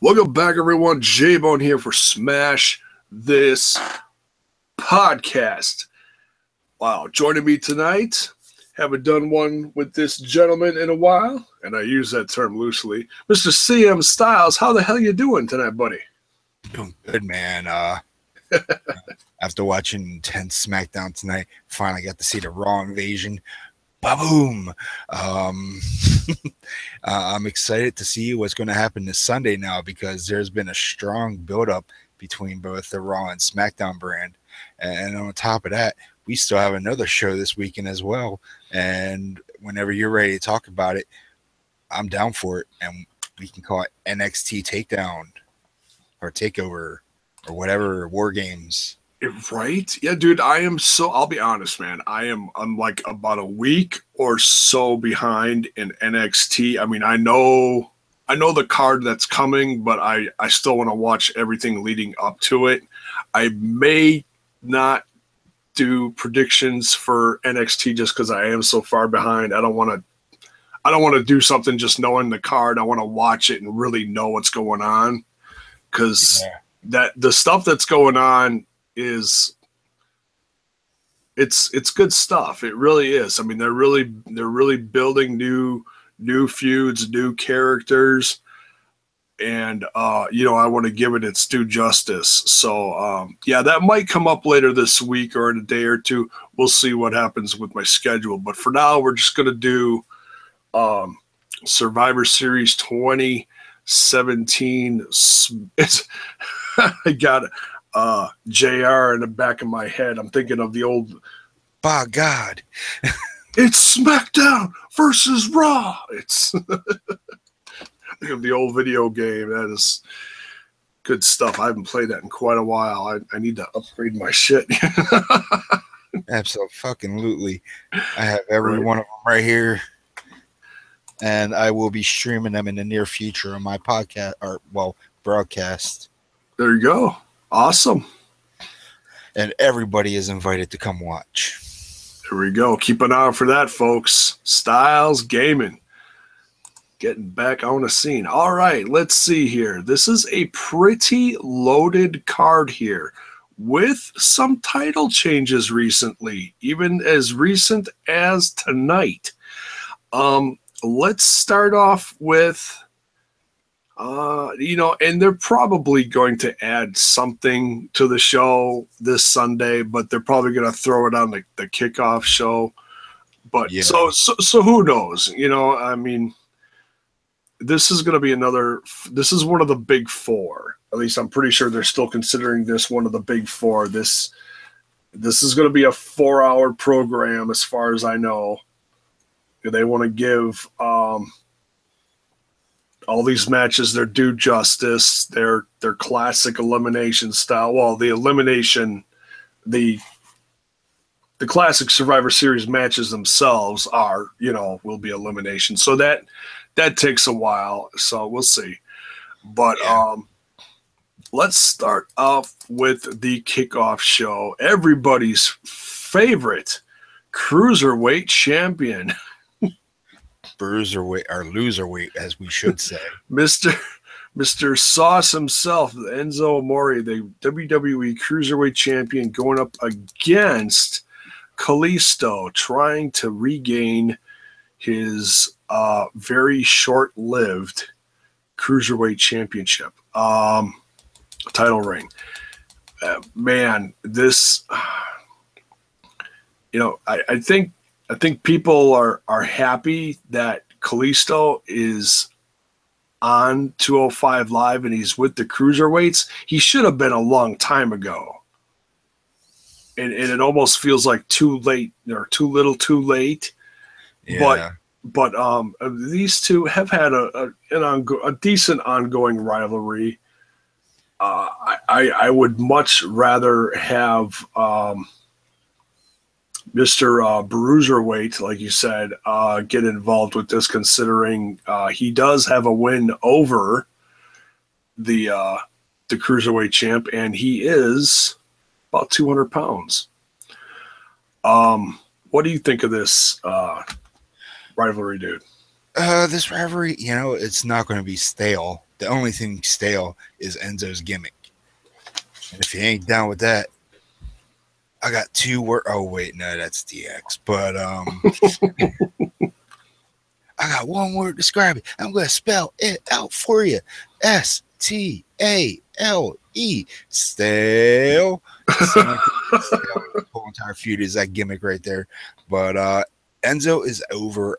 Welcome back, everyone. J-Bone here for Smash This Podcast. Wow, joining me tonight, haven't done one with this gentleman in a while, and I use that term loosely. Mr. CM Styles, how the hell you doing tonight, buddy? Doing good, man. After watching intense SmackDown tonight, finally got to see the Raw invasion. Ba-boom! I'm excited to see what's going to happen this Sunday now because there's been a strong build-up between both the Raw and SmackDown brand. And on top of that, we still have another show this weekend as well. And whenever you're ready to talk about it, I'm down for it. And we can call it NXT Takedown or Takeover or whatever, War Games. Right? Yeah, dude, I'll be honest, man. I'm like about a week or so behind in NXT. I mean, I know the card that's coming, but I still want to watch everything leading up to it. I may not do predictions for NXT just because I am so far behind. I don't want to do something just knowing the card. I want to watch it and really know what's going on because that the stuff that's going on is it's good stuff. It really is. I mean, they're really building new feuds, new characters, and I want to give it its due justice. So that might come up later this week or in a day or two. We'll see what happens with my schedule. But for now, we're just gonna do Survivor Series 2017. It's I got it. JR in the back of my head. I'm thinking of the old. By God, it's SmackDown versus Raw. It's think of the old video game. That is good stuff. I haven't played that in quite a while. I need to upgrade my shit. Absolutely. I have every one of them right here, and I will be streaming them in the near future on my podcast broadcast. There you go. Awesome. And everybody is invited to come watch. There we go. Keep an eye out for that, folks. Styles Gaming. Getting back on the scene. All right, let's see here. This is a pretty loaded card here with some title changes recently, even as recent as tonight. Let's start off with and they're probably going to add something to the show this Sunday, but they're probably going to throw it on the kickoff show. But yeah. So who knows? I mean, this is going to be this is one of the big four. At least I'm pretty sure they're still considering this one of the big four. This is going to be a 4-hour program as far as I know. They want to give all these matches their due justice, their classic elimination style. Well, the classic Survivor Series matches themselves will be elimination. So that takes a while. So we'll see. But let's start off with the kickoff show. Everybody's favorite cruiserweight champion. Bruiserweight or loserweight, as we should say. Mr. Sauce himself, Enzo Amore, the WWE Cruiserweight Champion, going up against Kalisto, trying to regain his very short-lived Cruiserweight Championship title ring. Man, this, I think people are happy that Kalisto is on 205 Live and he's with the Cruiserweights. He should have been a long time ago. And it almost feels like too late or too little too late. Yeah. But these two have had a decent ongoing rivalry. I would much rather have Mr. Bruiserweight, like you said, get involved with this, considering he does have a win over the Cruiserweight champ, and he is about 200 pounds. What do you think of this rivalry, dude? This rivalry, it's not going to be stale. The only thing stale is Enzo's gimmick. And if you ain't down with that, I got two words. Oh wait, no, that's DX. But I got one word to describe it. I'm gonna spell it out for you. STALE. Stale. The whole entire feud is that gimmick right there. But Enzo is over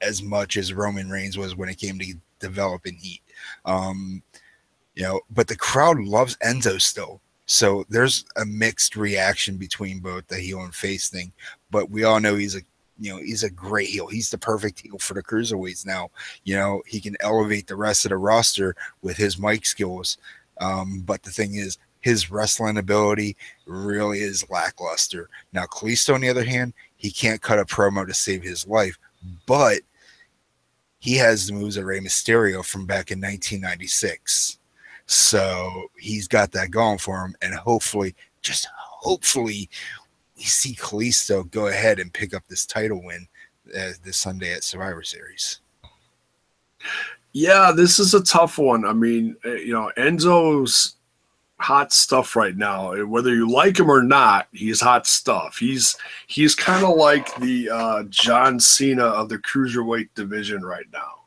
as much as Roman Reigns was when it came to developing heat. But the crowd loves Enzo still. So there's a mixed reaction between both the heel and face thing. But we all know he's a great heel. He's the perfect heel for the cruiserweights now. He can elevate the rest of the roster with his mic skills. But the thing is, his wrestling ability really is lackluster. Now, Kalisto, on the other hand, he can't cut a promo to save his life, but he has the moves of Rey Mysterio from back in 1996. So he's got that going for him, and hopefully, we see Kalisto go ahead and pick up this title win this Sunday at Survivor Series. Yeah, this is a tough one. I mean, Enzo's hot stuff right now. Whether you like him or not, he's hot stuff. He's kind of like the John Cena of the cruiserweight division right now.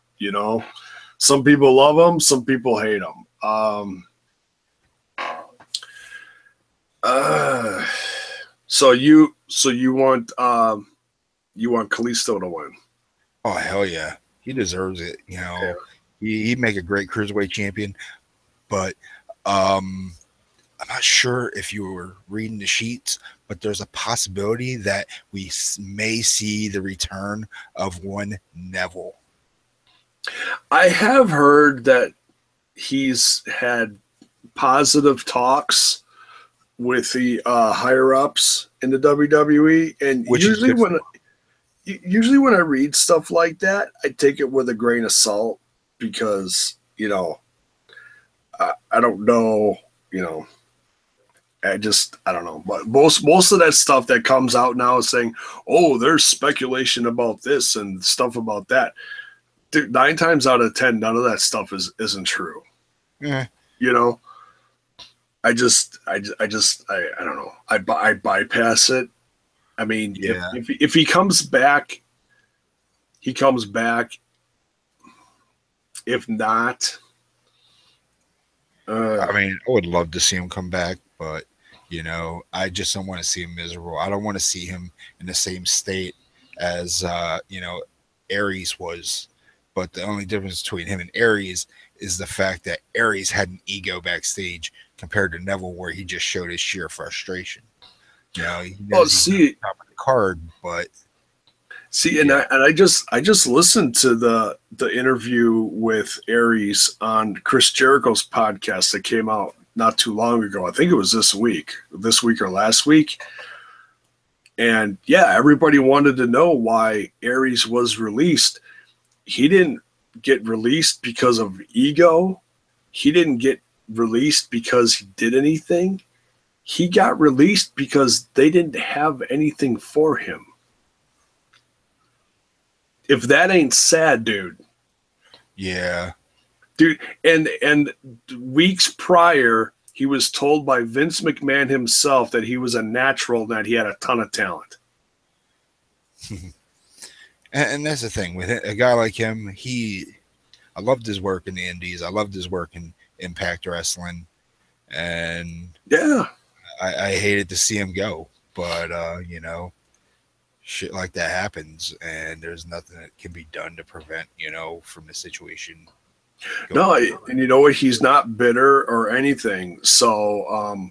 Some people love him, some people hate him. So you want Kalisto to win? Oh hell yeah, he deserves it. Yeah. He'd make a great cruiserweight champion, but I'm not sure if you were reading the sheets, but there's a possibility that we may see the return of one Neville. I have heard that he's had positive talks with the higher ups in the WWE, and usually when I read stuff like that, I take it with a grain of salt because I don't know, I don't know, but most of that stuff that comes out now is saying, oh, there's speculation about this and stuff about that. Dude, 9 times out of 10, none of that stuff isn't true. Yeah. I don't know. I bypass it. I mean, yeah. if he comes back, he comes back. If not, I would love to see him come back, but I just don't want to see him miserable. I don't want to see him in the same state as Aries was. But the only difference between him and Aries is the fact that Aries had an ego backstage compared to Neville, where he just showed his sheer frustration. He knows he's top of the card, but I just listened to the interview with Aries on Chris Jericho's podcast that came out not too long ago. I think it was this week or last week. And yeah, everybody wanted to know why Aries was released. He didn't get released because of ego. He didn't get released because he did anything. He got released because they didn't have anything for him. If that ain't sad, dude. Yeah. Dude, and weeks prior, he was told by Vince McMahon himself that he was a natural and that he had a ton of talent. And that's the thing with a guy like him. I loved his work in the Indies. I loved his work in Impact Wrestling, and yeah, I hated to see him go. But shit like that happens, and there's nothing that can be done to prevent from the situation. No, and you know what? He's not bitter or anything. So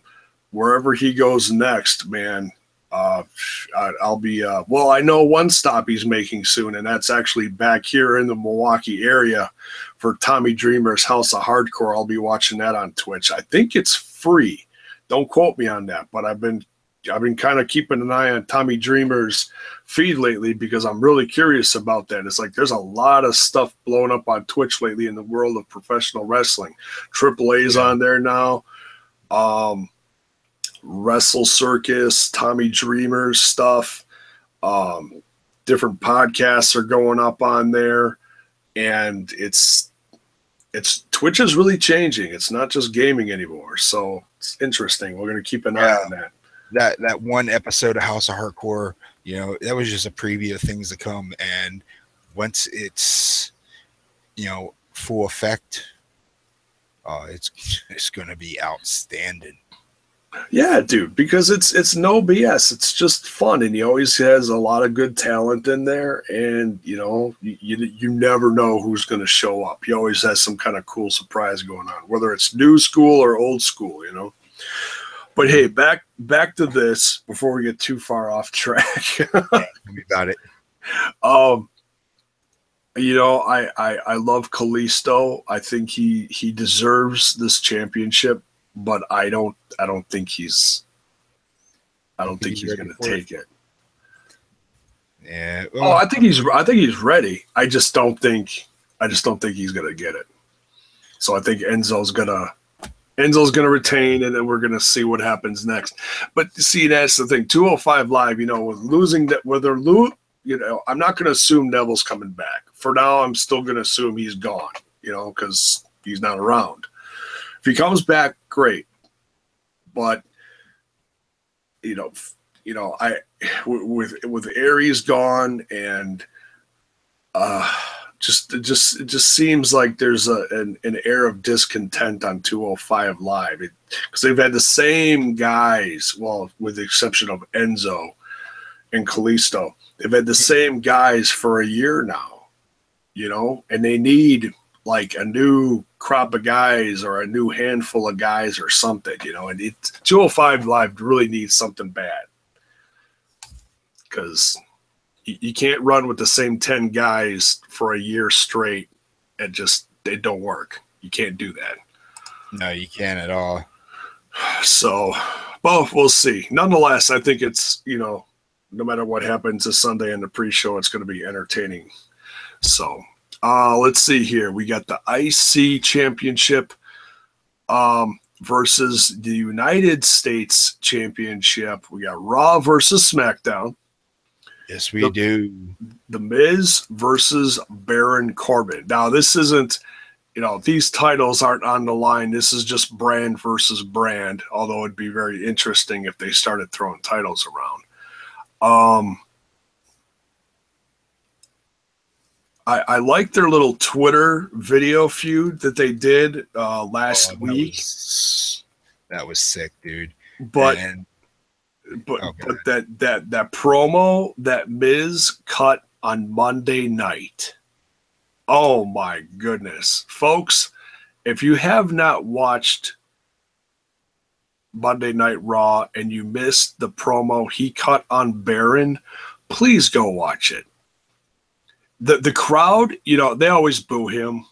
wherever he goes next, man. I'll be I know one stop he's making soon, and that's actually back here in the Milwaukee area for Tommy Dreamer's House of Hardcore. I'll be watching that on Twitch. I think it's free. Don't quote me on that, but I've been kind of keeping an eye on Tommy Dreamer's feed lately because I'm really curious about that. It's like there's a lot of stuff blowing up on Twitch lately in the world of professional wrestling. AAA's on there now. Wrestle Circus, Tommy Dreamer's stuff. Different podcasts are going up on there, and it's it's Twitch is really changing. It's not just gaming anymore. So it's interesting. We're going to keep an eye on that. That one episode of House of Hardcore, you know, that was just a preview of things to come. And once it's, you know, full effect, it's going to be outstanding. Yeah, dude, because it's no BS. It's just fun, and he always has a lot of good talent in there. And you know, you never know who's going to show up. He always has some kind of cool surprise going on, whether it's new school or old school. You know. But hey, back to this before we get too far off track. Tell me about it. You know, I love Kalisto. I think he deserves this championship, but I don't think he's going to take it. Yeah. Well, I think he's ready. I just don't think he's going to get it. So I think Enzo's going to retain, and then we're going to see what happens next. But see, that's the thing. 205 Live, you know, with losing that, whether you know, I'm not going to assume Neville's coming back. For now, I'm still going to assume he's gone, you know, because he's not around. If he comes back, great. But you know, I with Aries gone, and it just seems like there's an air of discontent on 205 Live, because they've had the same guys. Well, with the exception of Enzo and Kalisto, they've had the same guys for a year now, you know, and they need like a new crop of guys or a new handful of guys or something, you know, and 205 Live really needs something bad, because you can't run with the same 10 guys for a year straight and just, they don't work. You can't do that. No, you can't at all. So, well, we'll see. Nonetheless, I think it's, you know, no matter what happens this Sunday in the pre-show, it's going to be entertaining. So, let's see here. We got the IC Championship versus the United States Championship. We got Raw versus SmackDown. Yes, we do. The Miz versus Baron Corbin. Now, this isn't, you know, these titles aren't on the line. This is just brand versus brand, although it'd be very interesting if they started throwing titles around. I like their little Twitter video feud that they did last week. That was sick, dude. But that promo that Miz cut on Monday night. Oh my goodness. Folks, if you have not watched Monday Night Raw and you missed the promo he cut on Baron, please go watch it. The crowd, you know, they always boo him.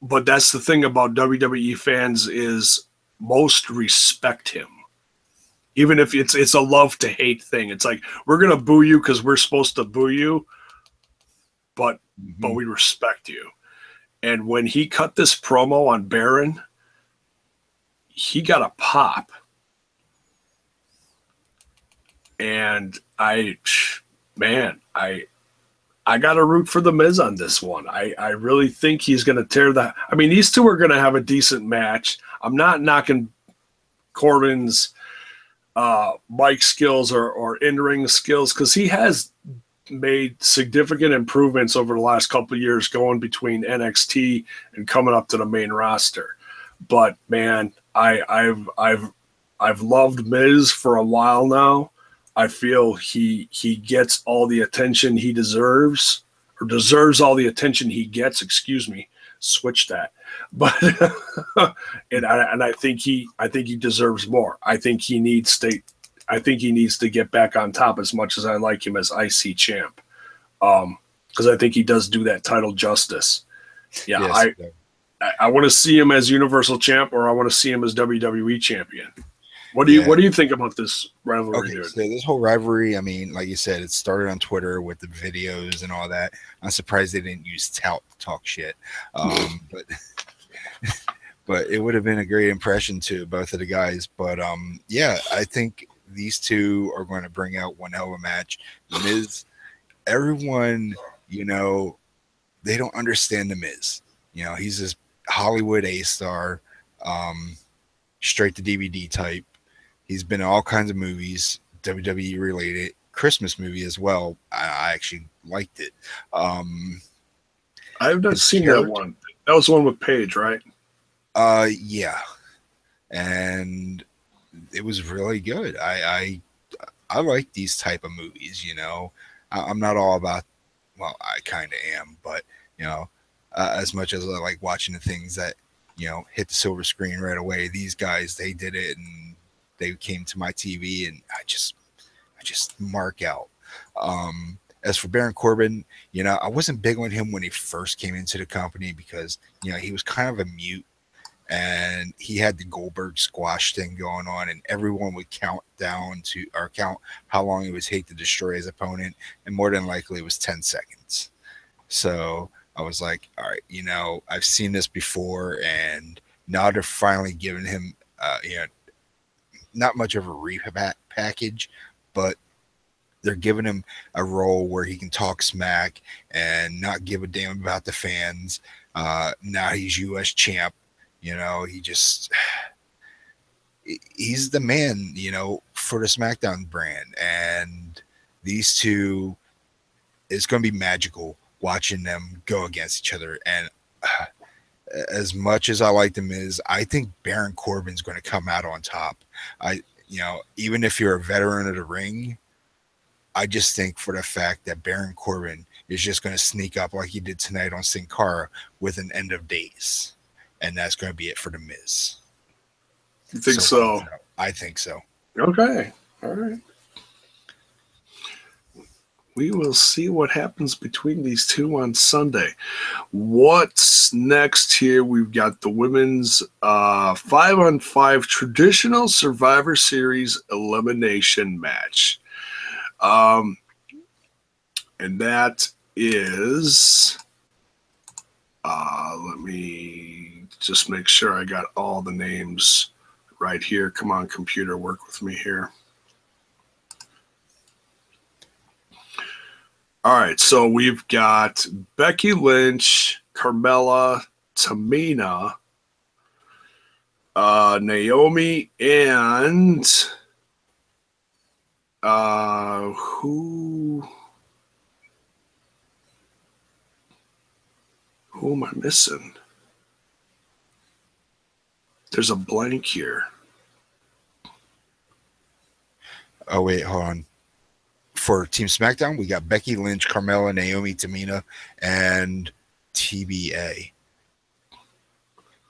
But that's the thing about WWE fans, is most respect him. Even if it's a love to hate thing. It's like, we're going to boo you because we're supposed to boo you, but we respect you. And when he cut this promo on Baron, he got a pop. And I got to root for the Miz on this one. I really think he's going to tear that. I mean, these two are going to have a decent match. I'm not knocking Corbin's mic skills or in-ring skills, because he has made significant improvements over the last couple of years going between NXT and coming up to the main roster. But man, I've loved Miz for a while now. I feel he gets all the attention he deserves, or deserves all the attention he gets. Excuse me, switch that. But and I think he deserves more. I think he needs to get back on top, as much as I like him as IC champ, because I think he does do that title justice. Yeah, yes, I want to see him as Universal Champ, or I want to see him as WWE Champion. What do you think about this rivalry, dude? So this whole rivalry, I mean, like you said, it started on Twitter with the videos and all that. I'm surprised they didn't use tout to talk shit. But it would have been a great impression to both of the guys. But yeah, I think these two are going to bring out one hell of a match. Miz, everyone, you know, they don't understand the Miz. You know, he's this Hollywood A star, straight to DVD type. He's been in all kinds of movies, WWE related, Christmas movie as well. I actually liked it. Um, I have not his seen that character, one. That was the one with Paige, right? yeah, and it was really good. I like these type of movies. You know, I'm not all about. Well, I kind of am, but you know, as much as I like watching the things that hit the silver screen right away, these guys they did it and they came to my TV and I just mark out. As for Baron Corbin, I wasn't big on him when he first came into the company because he was kind of a mute and he had the Goldberg squash thing going on, and everyone would count down to or count how long it would take to destroy his opponent, and more than likely it was 10 seconds. So I was like, all right, I've seen this before, and now they're finally giving him, not much of a rehab package, but they're giving him a role where he can talk smack and not give a damn about the fans. Now he's U.S. champ. He just he's the man, for the SmackDown brand, and these two it's going to be magical watching them go against each other. And as much as I like the Miz, I think Baron Corbin's going to come out on top. Even if you're a veteran of the ring, I just think for the fact that Baron Corbin is just going to sneak up like he did tonight on Sin Cara with an end of days. And that's going to be it for the Miz. You think so? I think so. Okay. All right. We will see what happens between these two on Sunday. What's next here? We've got the women's 5-on-5 traditional Survivor Series elimination match. And that is, let me just make sure I got all the names right here. Come on, computer, work with me here. All right, so we've got Becky Lynch, Carmella, Tamina, Naomi, and who am I missing? There's a blank here. Oh, wait, hold on. For Team SmackDown, we got Becky Lynch, Carmella, Naomi, Tamina, and TBA.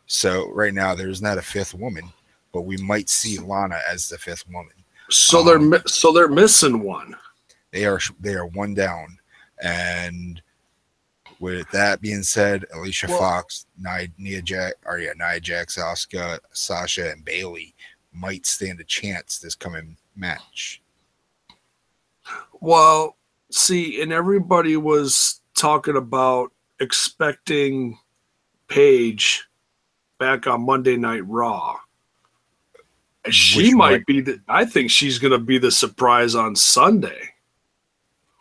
So right now there's not a fifth woman, but we might see Lana as the fifth woman. So they're missing one. They are one down, and with that being said, Alicia Fox, Nia Jax, Asuka, Sasha, and Bayley might stand a chance this coming match. Well, see, and everybody was talking about expecting Paige back on Monday Night Raw. She might be I think she's going to be the surprise on Sunday.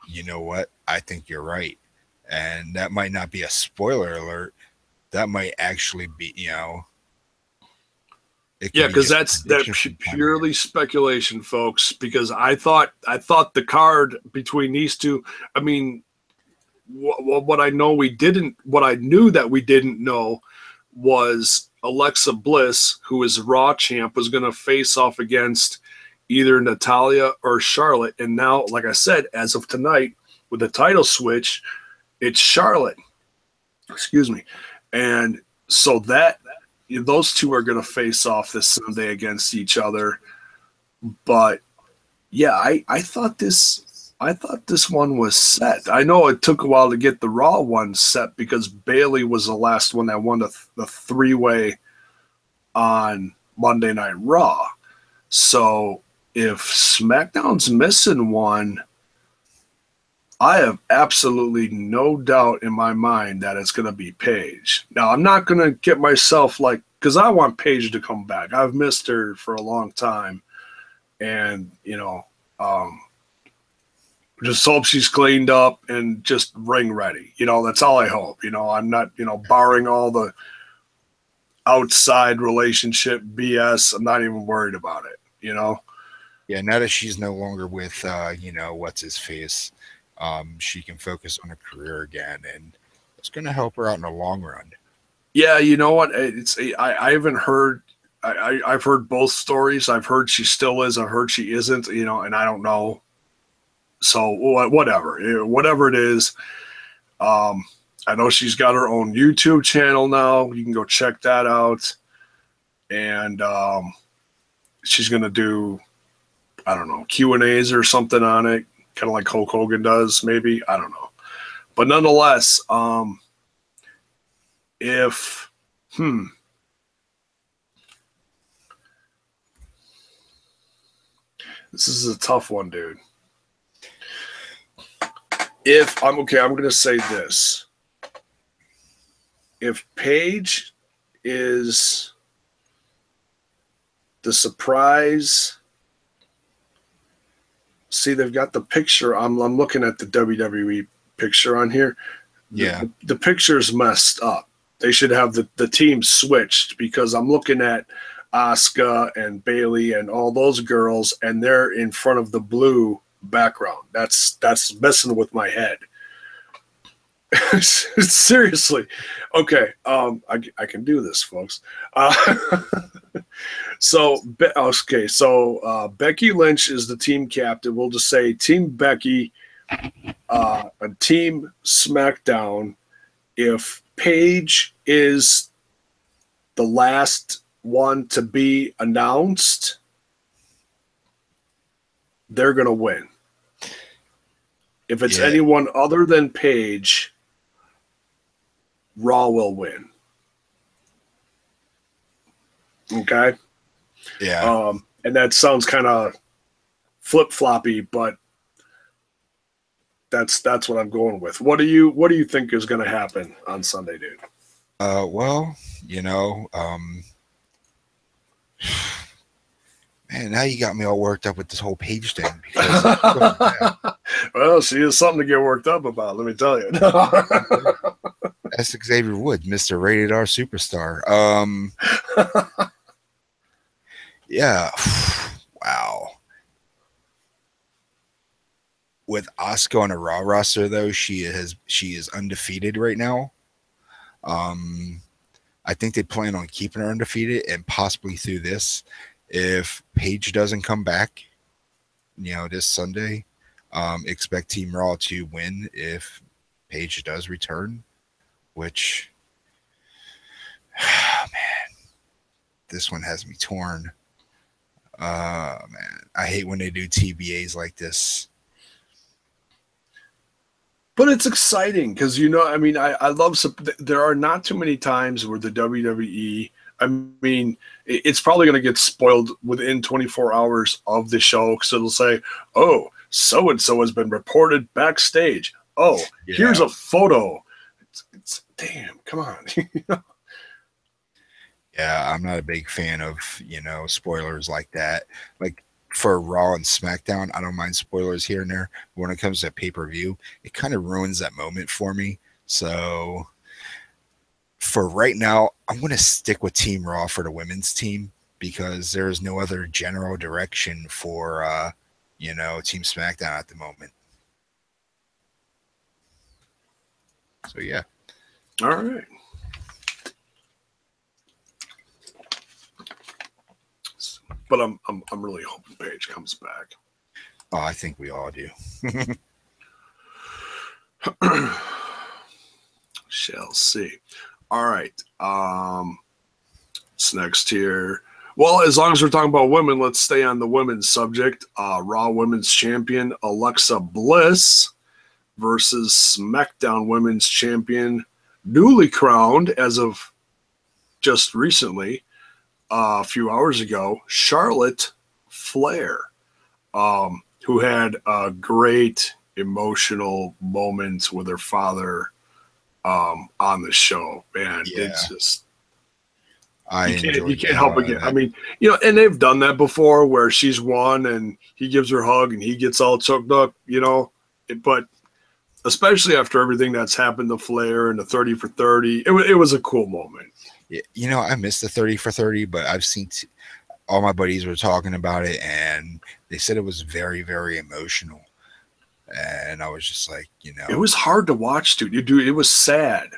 You know what? I think you're right. And that might not be a spoiler alert. That might actually be, yeah, because that's purely speculation, folks. Because I thought the card between these two. I mean, what I knew that we didn't know was Alexa Bliss, who is Raw champ, was going to face off against either Natalya or Charlotte. And now, like I said, as of tonight, with the title switch, it's Charlotte. Excuse me. And so those two are going to face off this Sunday against each other. But yeah, I thought this one was set. I know it took a while to get the Raw one set because Bayley was the last one that won the three-way on Monday Night Raw. So if SmackDown's missing one, I have absolutely no doubt in my mind that it's going to be Paige. Now, I'm not going to get myself because I want Paige to come back. I've missed her for a long time. And, Just hope she's cleaned up and just ring ready. That's all I hope. I'm not, barring all the outside relationship BS. I'm not even worried about it. Yeah, now that she's no longer with, what's his face, she can focus on her career again, and it's going to help her out in the long run. Yeah, you know what? I haven't heard. I've heard both stories. I've heard she still is. I've heard she isn't. And I don't know. So whatever it is. I know she's got her own YouTube channel now. You can go check that out. And she's gonna do, I don't know, Q&As or something on it, kind of like Hulk Hogan does, maybe. I don't know. But nonetheless, this is a tough one, dude. I'm going to say this. If Paige is the surprise, see, they've got the picture. I'm looking at the WWE picture on here. Yeah. The picture's messed up. They should have the team switched, because I'm looking at Asuka and Bayley and all those girls, and they're in front of the blue background. That's messing with my head. Seriously. Okay. I can do this, folks. So Becky Lynch is the team captain. We'll just say Team Becky, a Team SmackDown. If Paige is the last one to be announced, they're going to win. If it's anyone other than Paige, Raw will win. Okay? Yeah. And that sounds kind of flip-floppy, but that's what I'm going with. What do you think is going to happen on Sunday, dude? Well, man, now you got me all worked up with this whole Paige thing. Well, she is something to get worked up about, let me tell you. That's Xavier Woods, Mr. Rated R Superstar. Yeah. Wow. With Asuka on a Raw roster, though, she is undefeated right now. I think they plan on keeping her undefeated and possibly through this. If Paige doesn't come back, this Sunday, expect Team Raw to win if Paige does return, which, man, this one has me torn. Man, I hate when they do TBAs like this. But it's exciting because, I love, there are not too many times where the WWE, it's probably going to get spoiled within 24 hours of the show, because it'll say, oh, so-and-so has been reported backstage. Oh, here's a photo. It's damn, come on. Yeah, I'm not a big fan of, spoilers like that. Like, for Raw and SmackDown, I don't mind spoilers here and there. But when it comes to pay-per-view, it kind of ruins that moment for me. So for right now, I'm going to stick with Team Raw for the women's team, because there's no other general direction for, Team SmackDown at the moment. So, yeah. All right. But I'm really hoping Paige comes back. Oh, I think we all do. Shall see. All right. What's next here? Well, as long as we're talking about women, let's stay on the women's subject. Raw Women's Champion Alexa Bliss versus SmackDown Women's Champion, newly crowned as of just recently, a few hours ago, Charlotte Flair, who had a great emotional moment with her father on the show. Man, it's just you can't help but get. And they've done that before, where she's won and he gives her a hug and he gets all choked up. but especially after everything that's happened to Flair and the 30 for 30, it was a cool moment. Yeah, you know, I missed the 30 for 30, but I've seen all my buddies were talking about it, and they said it was very, very emotional. And I was just like, you It know, was hard to watch, dude. It was sad.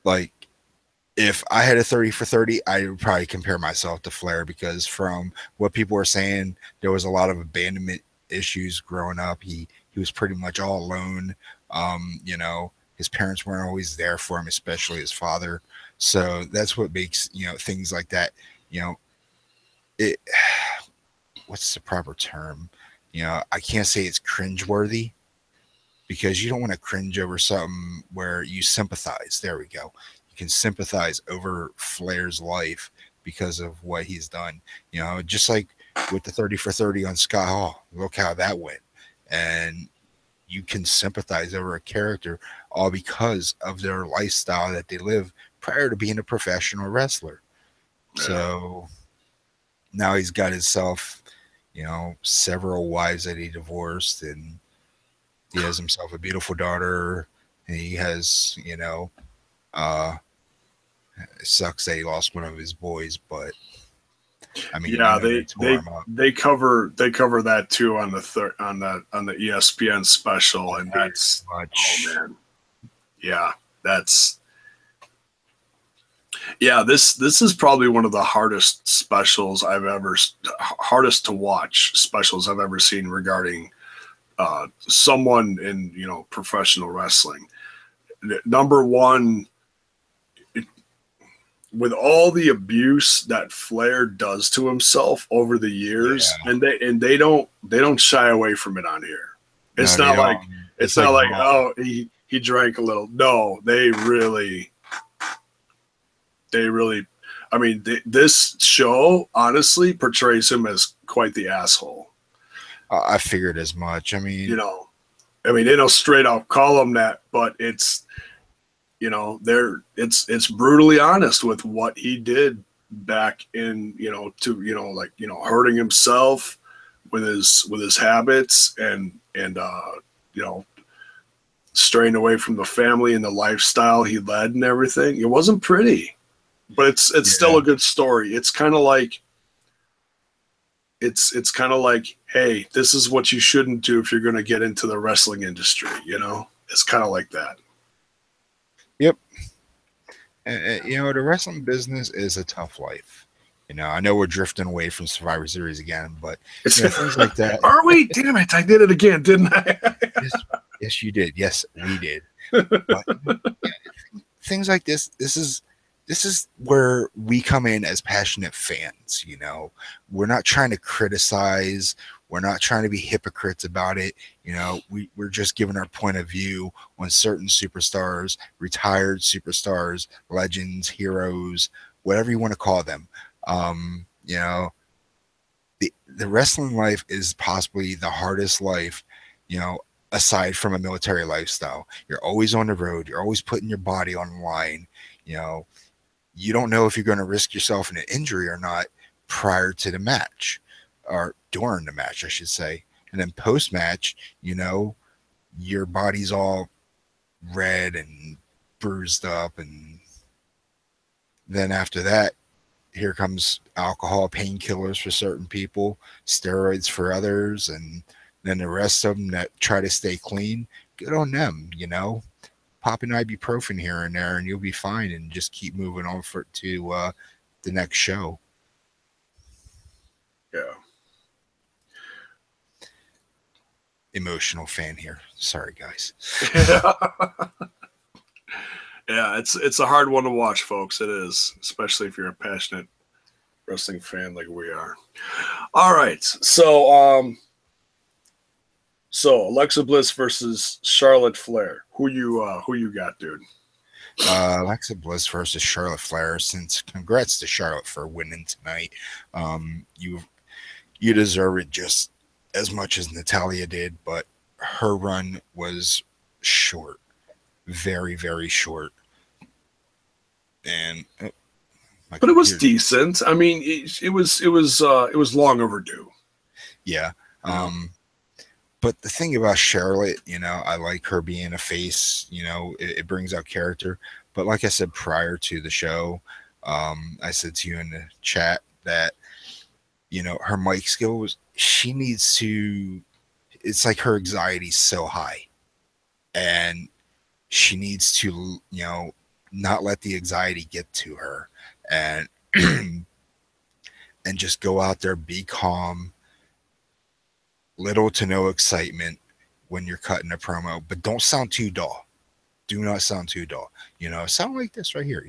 like if I had a 30 for 30, I would probably compare myself to Flair because from what people were saying, there was a lot of abandonment issues growing up. He was pretty much all alone. You know, his parents weren't always there for him, especially his father. So that's what makes, you know, things like that, you know, it what's the proper term? You know, I can't say it's cringeworthy because you don't want to cringe over something where you sympathize. There we go. You can sympathize over Flair's life because of what he's done. You know, just like with the 30 for 30 on Scott Hall. Look how that went. And you can sympathize over a character all because of their lifestyle that they live prior to being a professional wrestler. So now he's got himself, you know, several wives that he divorced, and he has himself a beautiful daughter, and he has, you know, it sucks that he lost one of his boys, but I mean, Yeah, they cover that too on the ESPN special, and that's much. oh man, yeah, that's yeah. This is probably one of the hardest hardest to watch specials I've ever seen regarding someone in, you know, professional wrestling. Number one, with all the abuse that Flair does to himself over the years, and they don't shy away from it on here. It's not like oh, he drank a little. No, they really. I mean, this show honestly portrays him as quite the asshole. I figured as much. I mean, you know, they don't straight up call him that, but it's, you know, it's brutally honest with what he did back in, you know, to, you know, like, you know, hurting himself with his habits and you know, straying away from the family and the lifestyle he led and everything. It wasn't pretty, but it's still a good story. It's kind of like it's kind of like, hey, this is what you shouldn't do if you're going to get into the wrestling industry, you know? It's kind of like that. Yep. You know, the wrestling business is a tough life. You know, I know we're drifting away from Survivor Series again, but you know, things like that. Are we? Damn it! I did it again, didn't I? Yes, you did. Yes, we did. But, yeah, things like this. This is where we come in as passionate fans. You know, we're not trying to criticize. We're not trying to be hypocrites about it. You know, we're just giving our point of view on certain superstars, retired superstars, legends, heroes, whatever you want to call them. You know, the wrestling life is possibly the hardest life, you know, aside from a military lifestyle. You're always on the road. You're always putting your body on the line. You know, you don't know if you're going to risk yourself in an injury or not prior to the match, or during the match, I should say. And then post match, you know, your body's all red and bruised up. And then after that, here comes alcohol, painkillers for certain people, steroids for others, and then the rest of them that try to stay clean. Good on them, you know. Pop an ibuprofen here and there, and you'll be fine, and just keep moving on to the next show. Yeah. Emotional fan here. Sorry, guys. Yeah, it's a hard one to watch, folks. It is, especially if you're a passionate wrestling fan like we are. All right, so Alexa Bliss versus Charlotte Flair. Who you got, dude? Alexa Bliss versus Charlotte Flair. Since congrats to Charlotte for winning tonight. You deserve it just as much as Natalya did, but her run was short. Very, very short. And but it was decent. I mean, it was long overdue. Yeah. But the thing about Charlotte, I like her being a face. It brings out character. But like I said prior to the show, I said to you in the chat that her mic skills. She needs to. It's like her anxiety's so high, and she needs to not let the anxiety get to her, and and just go out there, be calm, little to no excitement when you're cutting a promo, but don't sound too dull. Do not sound too dull. Sound like this right here,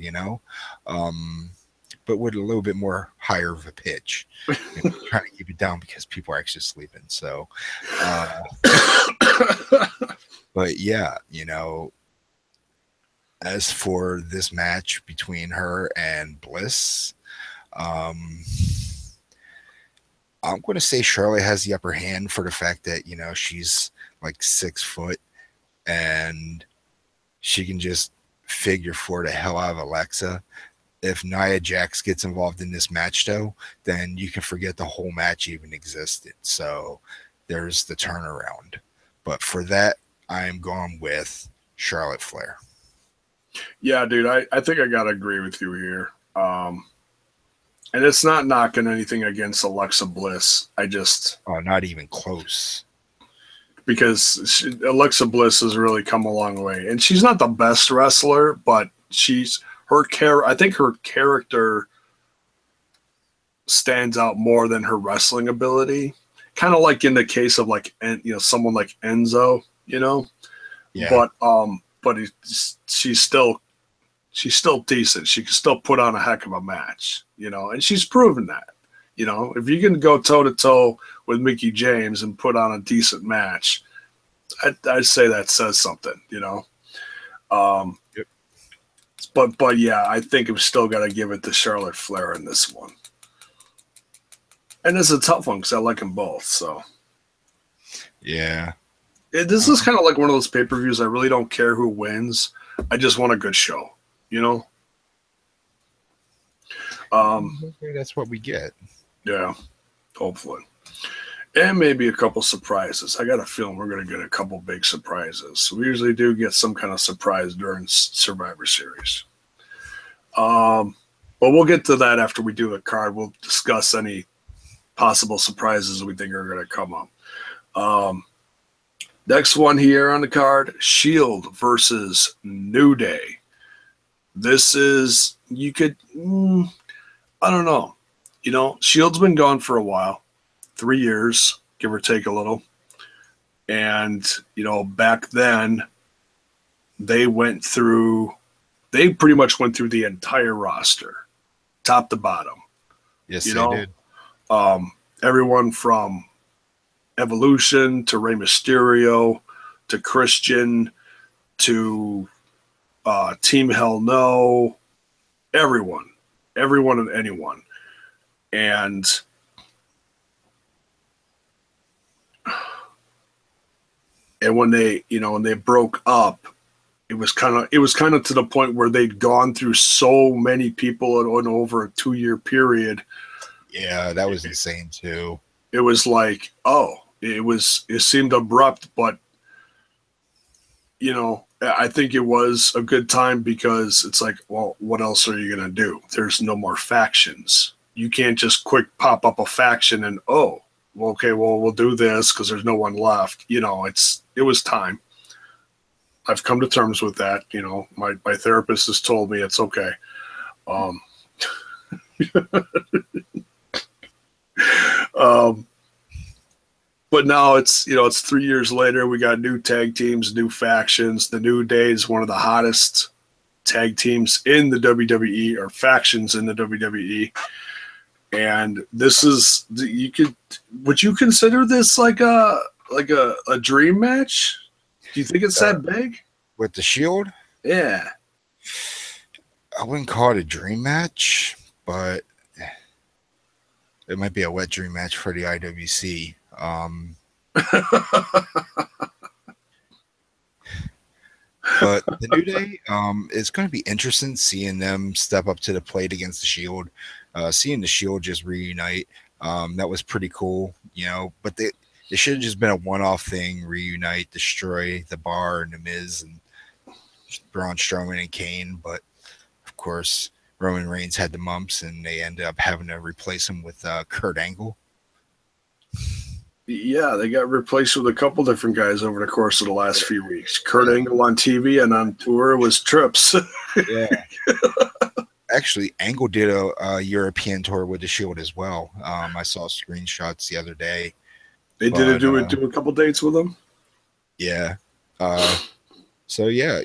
but with a little bit more higher of a pitch. Trying to keep it down because people are actually sleeping. So, but yeah, as for this match between her and Bliss, I'm going to say Charlotte has the upper hand for the fact that, she's like 6 foot and she can just figure for the hell out of Alexa. If Nia Jax gets involved in this match, though, then you can forget the whole match even existed. So there's the turnaround. But for that, I'm going with Charlotte Flair. Yeah, dude, I think I got to agree with you here. And it's not knocking anything against Alexa Bliss. Oh, not even close. Because Alexa Bliss has really come a long way. And she's not the best wrestler, but I think her character stands out more than her wrestling ability. Kind of like in the case of someone like Enzo, Yeah. But she's still decent. She can still put on a heck of a match, and she's proven that. If you can go toe to toe with Mickie James and put on a decent match, I'd say that says something, Yep. But yeah, I think I'm still got to give it to Charlotte Flair in this one. And it's a tough one because I like them both. So yeah, this is kind of like one of those pay-per-views. I really don't care who wins. I just want a good show. That's what we get. Yeah, hopefully. And maybe a couple surprises. I got a feeling we're going to get a couple big surprises. We usually do get some kind of surprise during Survivor Series. But we'll get to that after we do the card. We'll discuss any possible surprises we think are going to come up. Next one here on the card, Shield versus New Day. This is, I don't know. Shield's been gone for a while. 3 years, give or take a little. And, back then, they pretty much went through the entire roster, top to bottom. Yes, they did. Everyone from Evolution to Rey Mysterio to Christian to Team Hell No, everyone and anyone. And when they broke up, it was kind of to the point where they'd gone through so many people in over a 2-year period. Yeah, that was insane too. It was like, it seemed abrupt, but I think it was a good time because it's like, well, what else are you going to do? There's no more factions. You can't just quick pop up a faction and, we'll do this because there's no one left. It was time. I've come to terms with that. My therapist has told me it's okay. But now it's 3 years later. We got new tag teams, new factions. The New Day is one of the hottest tag teams in the WWE, or factions in the WWE. And this is, would you consider this like a dream match? Do you think it's that big? With the Shield? Yeah. I wouldn't call it a dream match, but it might be a wet dream match for the IWC. But the New Day, it's going to be interesting seeing them step up to the plate against the Shield. Seeing the Shield just reunite, that was pretty cool, but It should have just been a one-off thing. Reunite, destroy the Bar and the Miz and Braun Strowman and Kane, but of course Roman Reigns had the mumps, and they ended up having to replace him with Kurt Angle. Yeah, they got replaced with a couple different guys over the course of the last few weeks. Kurt Angle on TV and on tour was Trips. Yeah. Actually, Angle did a European tour with the Shield as well. I saw screenshots the other day. They did do a couple dates with them. Yeah. So yeah,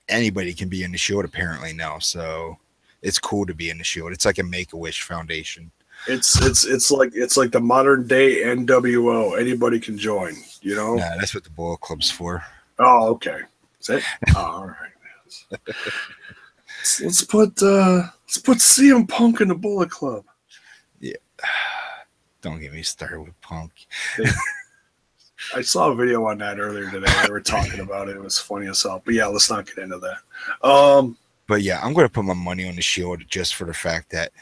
anybody can be in the Shield apparently now. So it's cool to be in the Shield. It's like a Make-A-Wish Foundation. It's like the modern day NWO. Anybody can join. Nah, that's what the Bullet Club's for. Oh, okay. Is it? All right. Let's put CM Punk in the Bullet Club. Yeah. Don't get me started with Punk. I saw a video on that earlier today. They were talking about it. It was funny as hell. But yeah, let's not get into that. But yeah, I'm going to put my money on the Shield just for the fact that,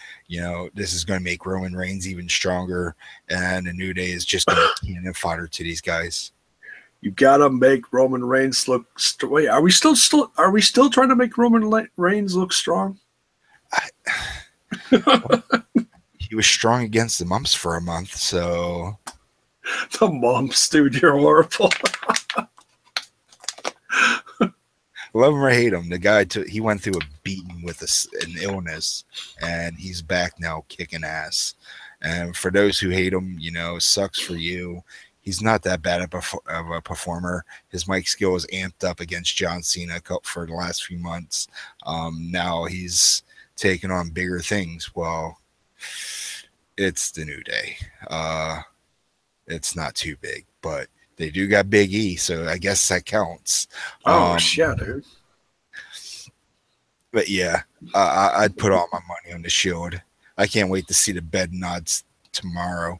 this is going to make Roman Reigns even stronger, and the New Day is just going to be cannon fodder to these guys. You got to make Roman Reigns look. Wait, are we still trying to make Roman Reigns look strong? He was strong against the mumps for a month, so. The mumps, dude, you're horrible. Love him or hate him, the guy he went through a beating with an illness, and he's back now kicking ass. And for those who hate him, sucks for you. He's not that bad of a performer. His mic skill is amped up against John Cena for the last few months. Now he's taking on bigger things. Well, it's the New Day. It's not too big, but they do got Big E, so I guess that counts. Oh, yeah, dude. But yeah, I'd put all my money on the Shield. I can't wait to see the bed nods tomorrow.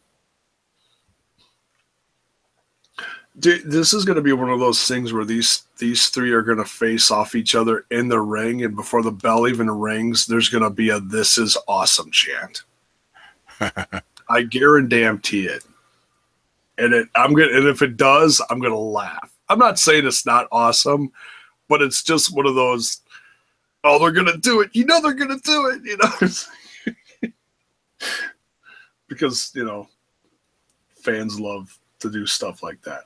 Dude, this is going to be one of those things where these three are going to face off each other in the ring, and before the bell even rings, there's going to be a "This is awesome" chant. I guarantee it. And if it does, I'm gonna laugh. I'm not saying it's not awesome, but it's just one of those. Oh, they're gonna do it. They're gonna do it. Because fans love to do stuff like that.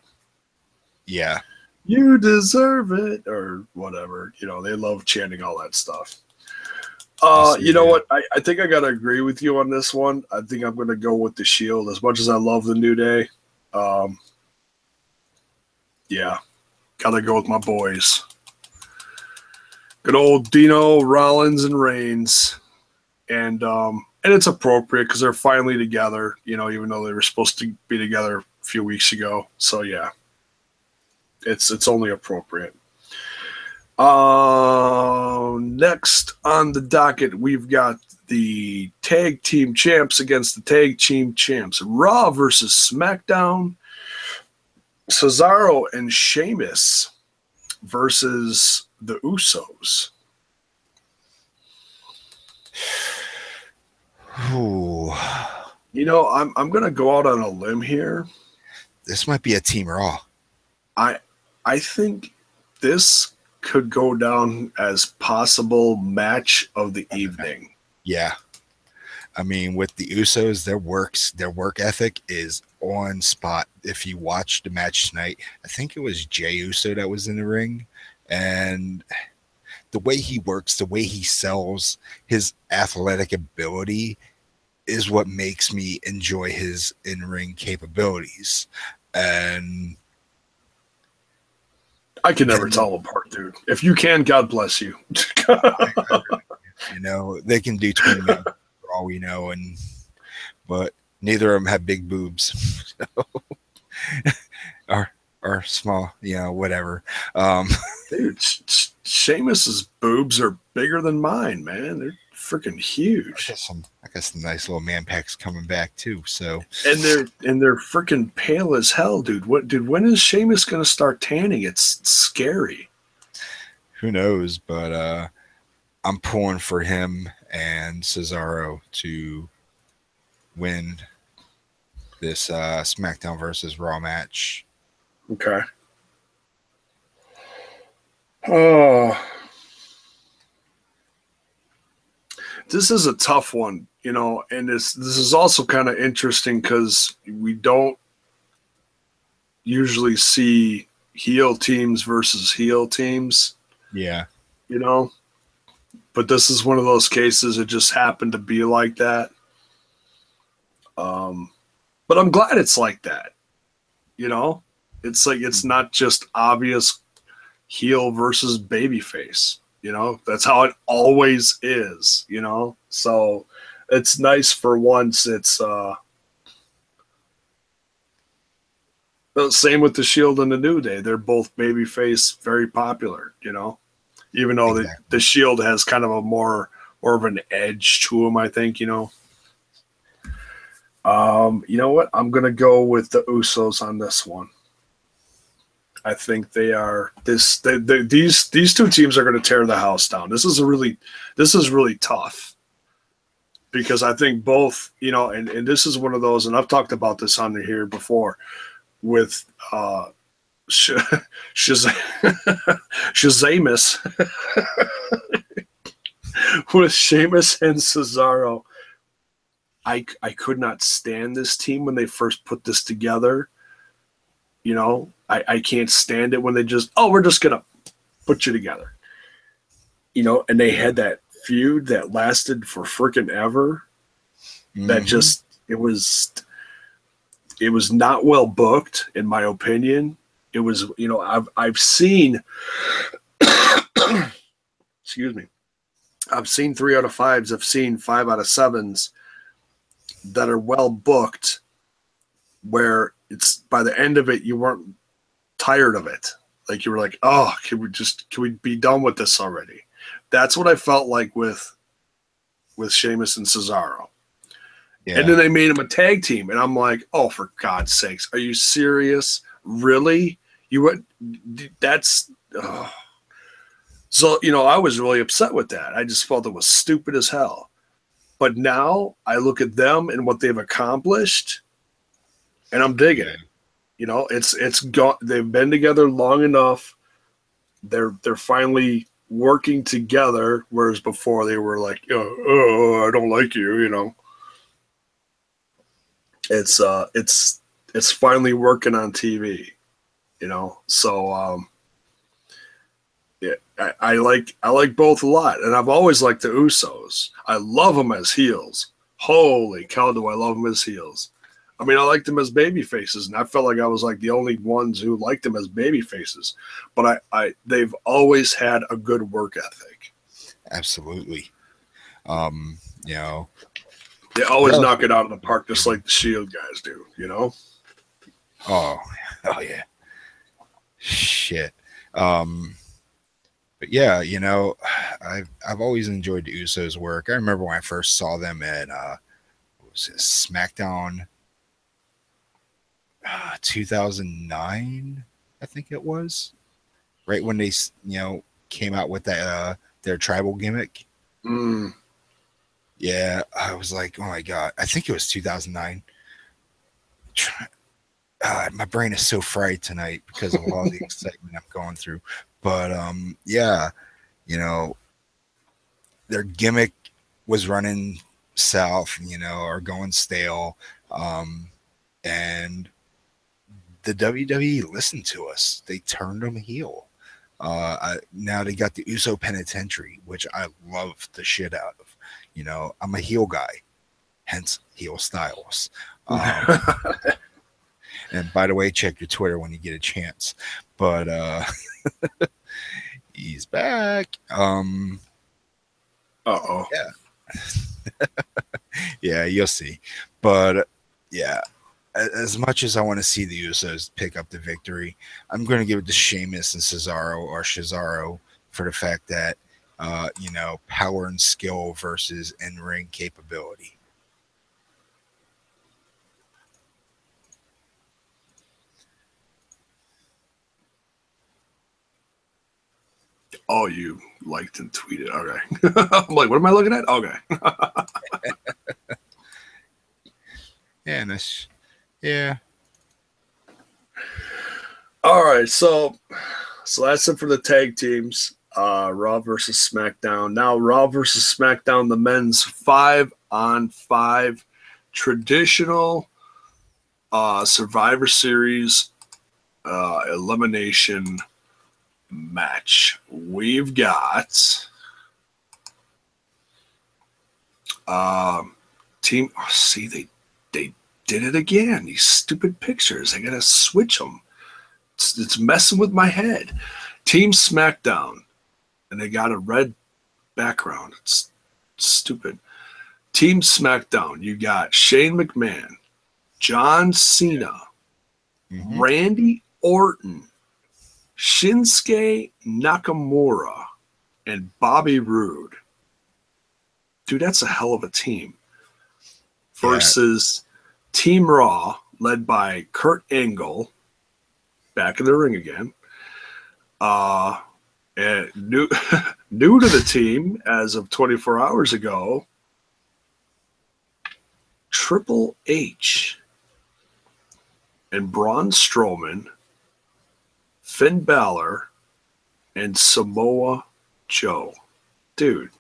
Yeah, you deserve it, or whatever. They love chanting all that stuff. You know what? I think I gotta agree with you on this one. I think I'm gonna go with the Shield. As much as I love the New Day. Yeah, gotta go with my boys. Good old Dino, Rollins, and Reigns, and it's appropriate because they're finally together. Even though they were supposed to be together a few weeks ago. So yeah, it's only appropriate. Next on the docket, we've got the tag team champs against the tag team champs. Raw versus SmackDown. Cesaro and Sheamus versus the Usos. Ooh. I'm gonna go out on a limb here. This might be a Team Raw. I think this could go down as possible match of the evening. Yeah. I mean, with the Usos, their work ethic is on spot. If you watch the match tonight, I think it was Jey Uso that was in the ring, and the way he works, the way he sells, his athletic ability is what makes me enjoy his in-ring capabilities. And I can never tell them apart, dude. If you can, God bless you. They can do 20 minutes for all we know, but neither of them have big boobs, or small, whatever. Dude, Sheamus's boobs are bigger than mine, man. They're freaking huge. I got some nice little man packs coming back too. So and they're freaking pale as hell, dude. When is Sheamus gonna start tanning? It's scary. Who knows? But I'm pulling for him and Cesaro to win this SmackDown versus Raw match. Okay. Oh, this is a tough one, you know, and this is also kind of interesting because we don't usually see heel teams versus heel teams, Yeah. you know, but this is one of those cases. It just happened to be like that. But I'm glad it's like that, you know. It's like it's not just obvious heel versus babyface. You know, that's how it always is, you know? So it's nice for once. It's same with the Shield and the New Day. They're both babyface, very popular, you know, even though Exactly. the Shield has kind of a more of an edge to them, I think, you know. You know what? I'm gonna go with the Usos on this one. I think they are these two teams are going to tear the house down. This is really tough because I think both, you know, and this is one of those, and I've talked about this on here before with Shazamus with Sheamus and Cesaro. I could not stand this team when they first put this together. You know, I can't stand it when they just, we're just going to put you together. You know, and they had that feud that lasted for freaking ever. Mm-hmm. That just, it was not well booked, in my opinion. It was, you know, I've seen, excuse me, I've seen 3 out of 5s. I've seen 5 out of 7s that are well booked where it's by the end of it, you weren't tired of it. Like you were like, oh, can we be done with this already? That's what I felt like with Sheamus and Cesaro. Yeah. And then they made him a tag team. And I'm like, oh, for God's sakes, are you serious? Really? That's, so, you know, I was really upset with that. I just felt it was stupid as hell. But now I look at them and what they've accomplished, and I'm digging it. You know, it's gone. They've been together long enough. They're finally working together, whereas before they were like, oh, I don't like you. You know, it's finally working on TV. You know, so yeah, I like both a lot, and I've always liked the Usos. I love them as heels. Holy cow, do I love them as heels! I mean, I liked them as baby faces, and I felt like I was like the only ones who liked them as baby faces. But they've always had a good work ethic. Absolutely. You know, they always knock it out of the park, just like the Shield guys do. You know. Oh yeah. Shit. But yeah, you know, I've always enjoyed the Usos' work. I remember when I first saw them at what was it, SmackDown 2009, I think it was, right when they, you know, came out with that their tribal gimmick. Yeah, I was like, oh my God, I think it was 2009. My brain is so fried tonight because of all the excitement I'm going through. But yeah, you know, their gimmick was running south, you know, or going stale, and the WWE listened to us. They turned them heel. Now they got the Uso Penitentiary, which I love the shit out of. You know, I'm a heel guy, hence heel styles. And by the way, check your Twitter when you get a chance. But he's back. Uh-oh. Yeah. Yeah, you'll see. But yeah, as much as I want to see the Usos pick up the victory, I'm going to give it to Sheamus and Cesaro for the fact that, you know, power and skill versus in-ring capability. Oh, you liked and tweeted. Okay. I'm like, what am I looking at? Okay. Yeah, and that's, Yeah. All right, so that's it for the tag teams. Raw versus SmackDown. Now, Raw versus SmackDown, the men's 5-on-5 traditional Survivor Series elimination match. We've got team. Oh, see, they did it again. These stupid pictures. I gotta switch them. It's messing with my head. Team SmackDown, and they got a red background. It's stupid. Team SmackDown, you got Shane McMahon, John Cena, Randy Orton, Shinsuke Nakamura, and Bobby Roode. Dude, that's a hell of a team. Versus Team Raw, led by Kurt Angle, back in the ring again. And new to the team as of 24 hours ago, Triple H and Braun Strowman, Finn Balor, and Samoa Joe. Dude,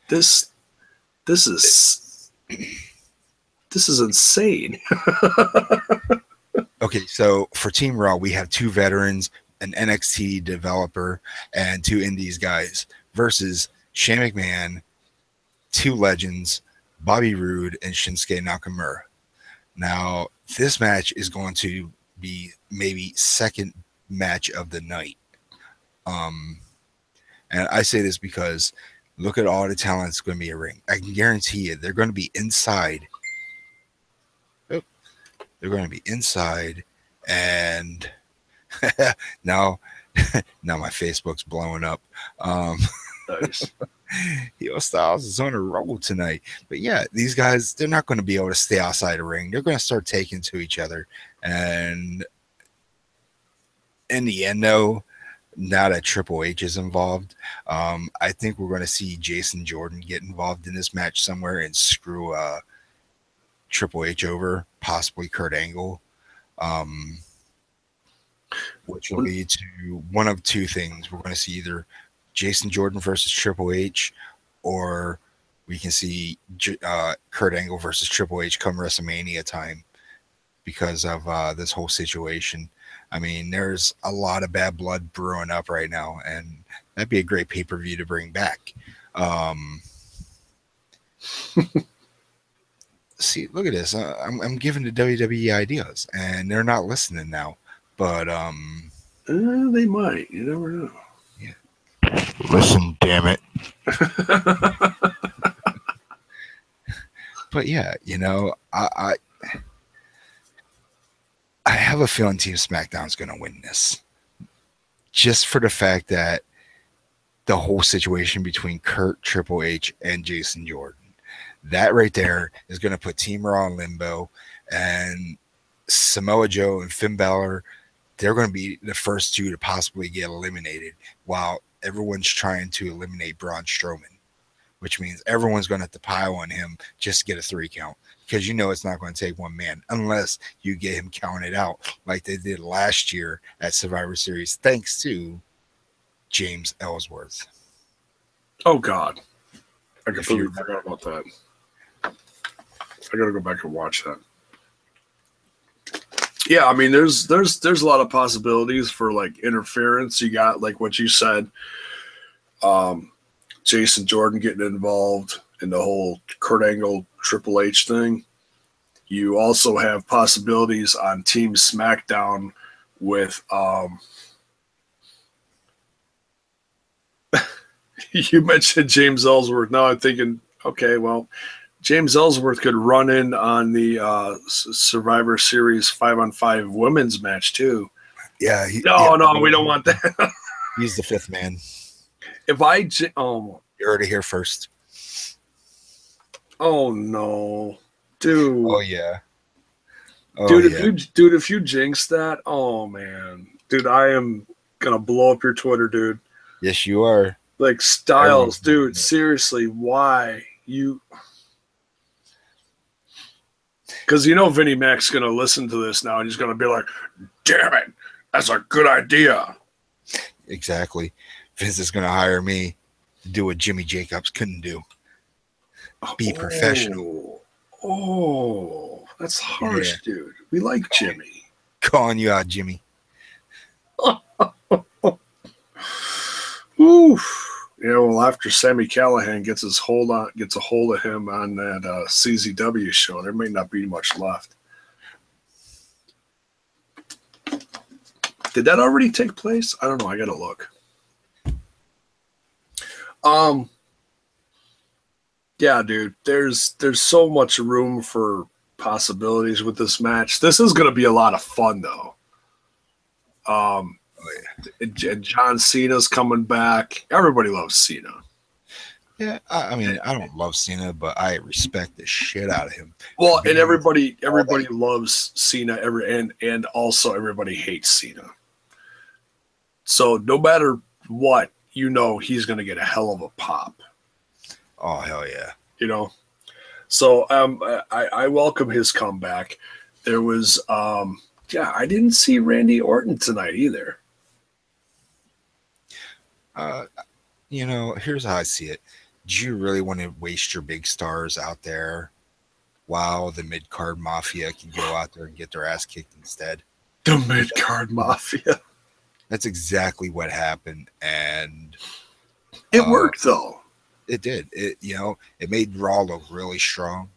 this is insane. Okay, so for Team Raw, we have 2 veterans, an NXT developer, and 2 Indies guys versus Shane McMahon, 2 legends, Bobby Roode, and Shinsuke Nakamura. Now, this match is going to be maybe second match of the night. And I say this because look at all the talent that's going to be in a ring. I can guarantee you they're going to be inside. They're going to be inside, and now my Facebook's blowing up. Nice. Heel Styles is on a roll tonight. But yeah, these guys, they're not going to be able to stay outside the ring. They're going to start taking to each other. And in the end, though, now that Triple H is involved, I think we're going to see Jason Jordan get involved in this match somewhere and screw Triple H over, possibly Kurt Angle, which will lead to one of 2 things. We're going to see either Jason Jordan versus Triple H, or we can see Kurt Angle versus Triple H come WrestleMania time because of this whole situation. I mean, there's a lot of bad blood brewing up right now, and that'd be a great pay-per-view to bring back. See, look at this. I'm giving the WWE ideas, and they're not listening now. But they might. You never know. Yeah. Listen, damn it. But yeah, you know, I have a feeling Team SmackDown's going to win this, just for the fact that the whole situation between Kurt, Triple H, and Jason Jordan. That right there is going to put Team Raw in limbo, and Samoa Joe and Finn Balor, they're going to be the first 2 to possibly get eliminated while everyone's trying to eliminate Braun Strowman, which means everyone's going to have to pile on him just to get a 3 count, because you know it's not going to take one man unless you get him counted out like they did last year at Survivor Series, thanks to James Ellsworth. Oh, God. I completely forgot about that. I gotta go back and watch that. Yeah, I mean, there's a lot of possibilities for like interference. You got like what you said, Jason Jordan getting involved in the whole Kurt Angle Triple H thing. You also have possibilities on Team SmackDown with you mentioned James Ellsworth. Now I'm thinking, okay, well, James Ellsworth could run in on the Survivor Series 5-on-5 women's match too. Yeah. No, we don't want that. He's the 5th man. If I, you heard it here first. Oh no, dude. Oh yeah. Oh, dude, if you jinx that, oh man, dude, I am gonna blow up your Twitter, dude. Yes, you are. Like Styles, dude. Seriously, why you? Because you know Vinnie Mac's going to listen to this now and he's going to be like, damn it, that's a good idea. Exactly. Vince is going to hire me to do what Jimmy Jacobs couldn't do. Be professional. Oh, that's harsh, dude. We like Jimmy. Calling you out, Jimmy. Oof. Yeah, well, after Sami Callihan gets a hold of him on that CZW show, there may not be much left. Did that already take place? I don't know. I gotta look. Yeah, dude. There's so much room for possibilities with this match. This is gonna be a lot of fun, though. And John Cena's coming back. Everybody loves Cena. Yeah, I mean, I don't love Cena, but I respect the shit out of him. Well, and everybody loves Cena. And also everybody hates Cena. So no matter what, you know he's going to get a hell of a pop. Oh, hell yeah. You know? So I welcome his comeback. There was, I didn't see Randy Orton tonight either. Here's how I see it. Do you really want to waste your big stars out there while the mid-card mafia can go out there and get their ass kicked instead? The mid-card mafia. That's exactly what happened, and it worked though. It did. It made Raw look really strong,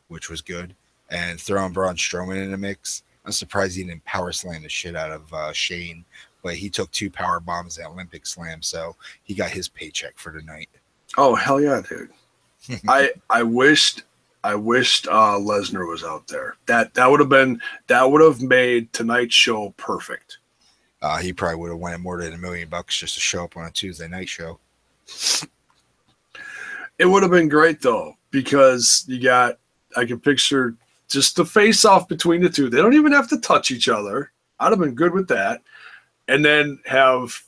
which was good. And throwing Braun Strowman in the mix, I'm surprised he didn't power slam the shit out of Shane, but he took 2 power bombs at Olympic Slam, so he got his paycheck for the night. Oh hell yeah, dude! I wished Lesnar was out there. That would have made tonight's show perfect. He probably would have wanted more than $1 million just to show up on a Tuesday night show. It would have been great though, because I can picture just the face off between the two. They don't even have to touch each other. I'd have been good with that. And then have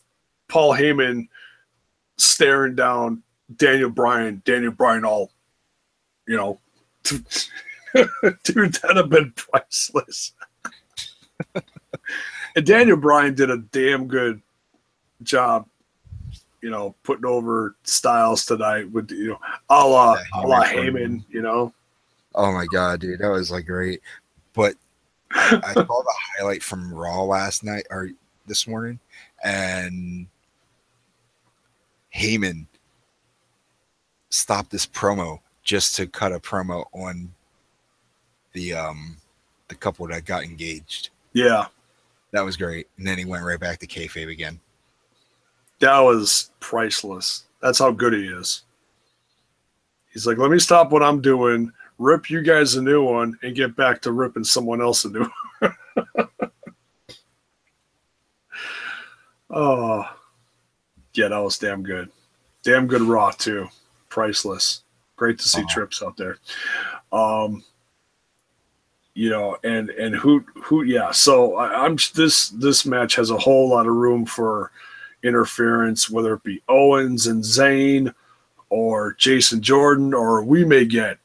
Paul Heyman staring down Daniel Bryan all, dude, that'd have been priceless. And Daniel Bryan did a damn good job, putting over Styles tonight with, a la Heyman, Oh my God, dude, that was like great. But I saw the highlight from Raw last night or this morning, and Heyman stopped this promo just to cut a promo on the couple that got engaged. Yeah. That was great. And then he went right back to kayfabe again. That was priceless. That's how good he is. He's like, let me stop what I'm doing, rip you guys a new one, and get back to ripping someone else a new one. Oh, yeah, that was damn good. Damn good Raw, too. Priceless. Great to see Trips out there. And who yeah, so I'm this match has a whole lot of room for interference, whether it be Owens and Zayn or Jason Jordan, or we may get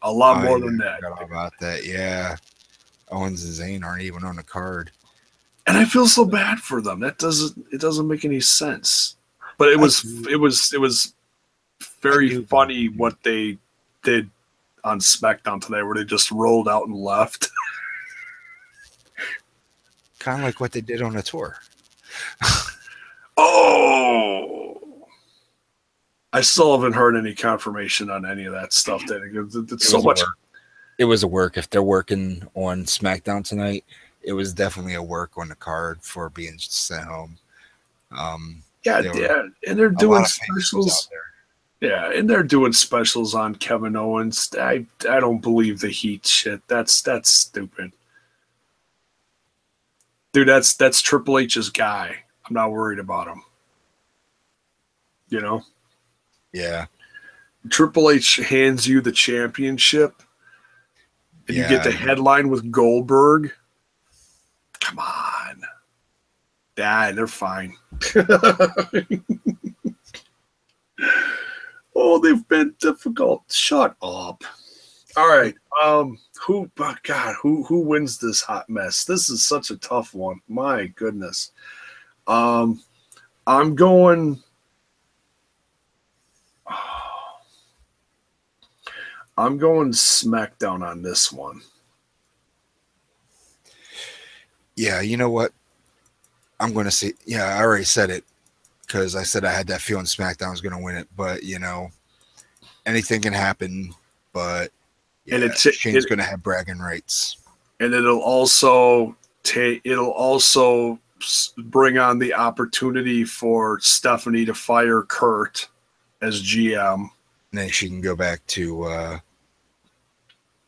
a lot more than that. Forgot about that, yeah. Owens and Zayn aren't even on the card. And I feel so bad for them. It doesn't make any sense. But it was very funny what they did on SmackDown today, where they just rolled out and left. Kind of like what they did on the tour. Oh, I still haven't heard any confirmation on any of that stuff. It's so much. It was a work. If they're working on SmackDown tonight, it was definitely a work on the card for being sent home. And they're doing specials. Yeah, and they're doing specials on Kevin Owens. I don't believe the Heat shit. That's stupid. Dude, that's Triple H's guy. I'm not worried about him. Yeah. Triple H hands you the championship, and you get the headline with Goldberg. Come on. They're fine. Oh, they've been difficult. Shut up. All right. Who? Oh God, who wins this hot mess? This is such a tough one. My goodness. Um, I'm going. I'm going SmackDown on this one. Yeah, you know what? I'm going to say, yeah, I already said it because I said I had that feeling SmackDown was going to win it. But, anything can happen. But, And yeah, Shane's going to have bragging rights. And it'll also bring on the opportunity for Stephanie to fire Kurt as GM. And then she can go back to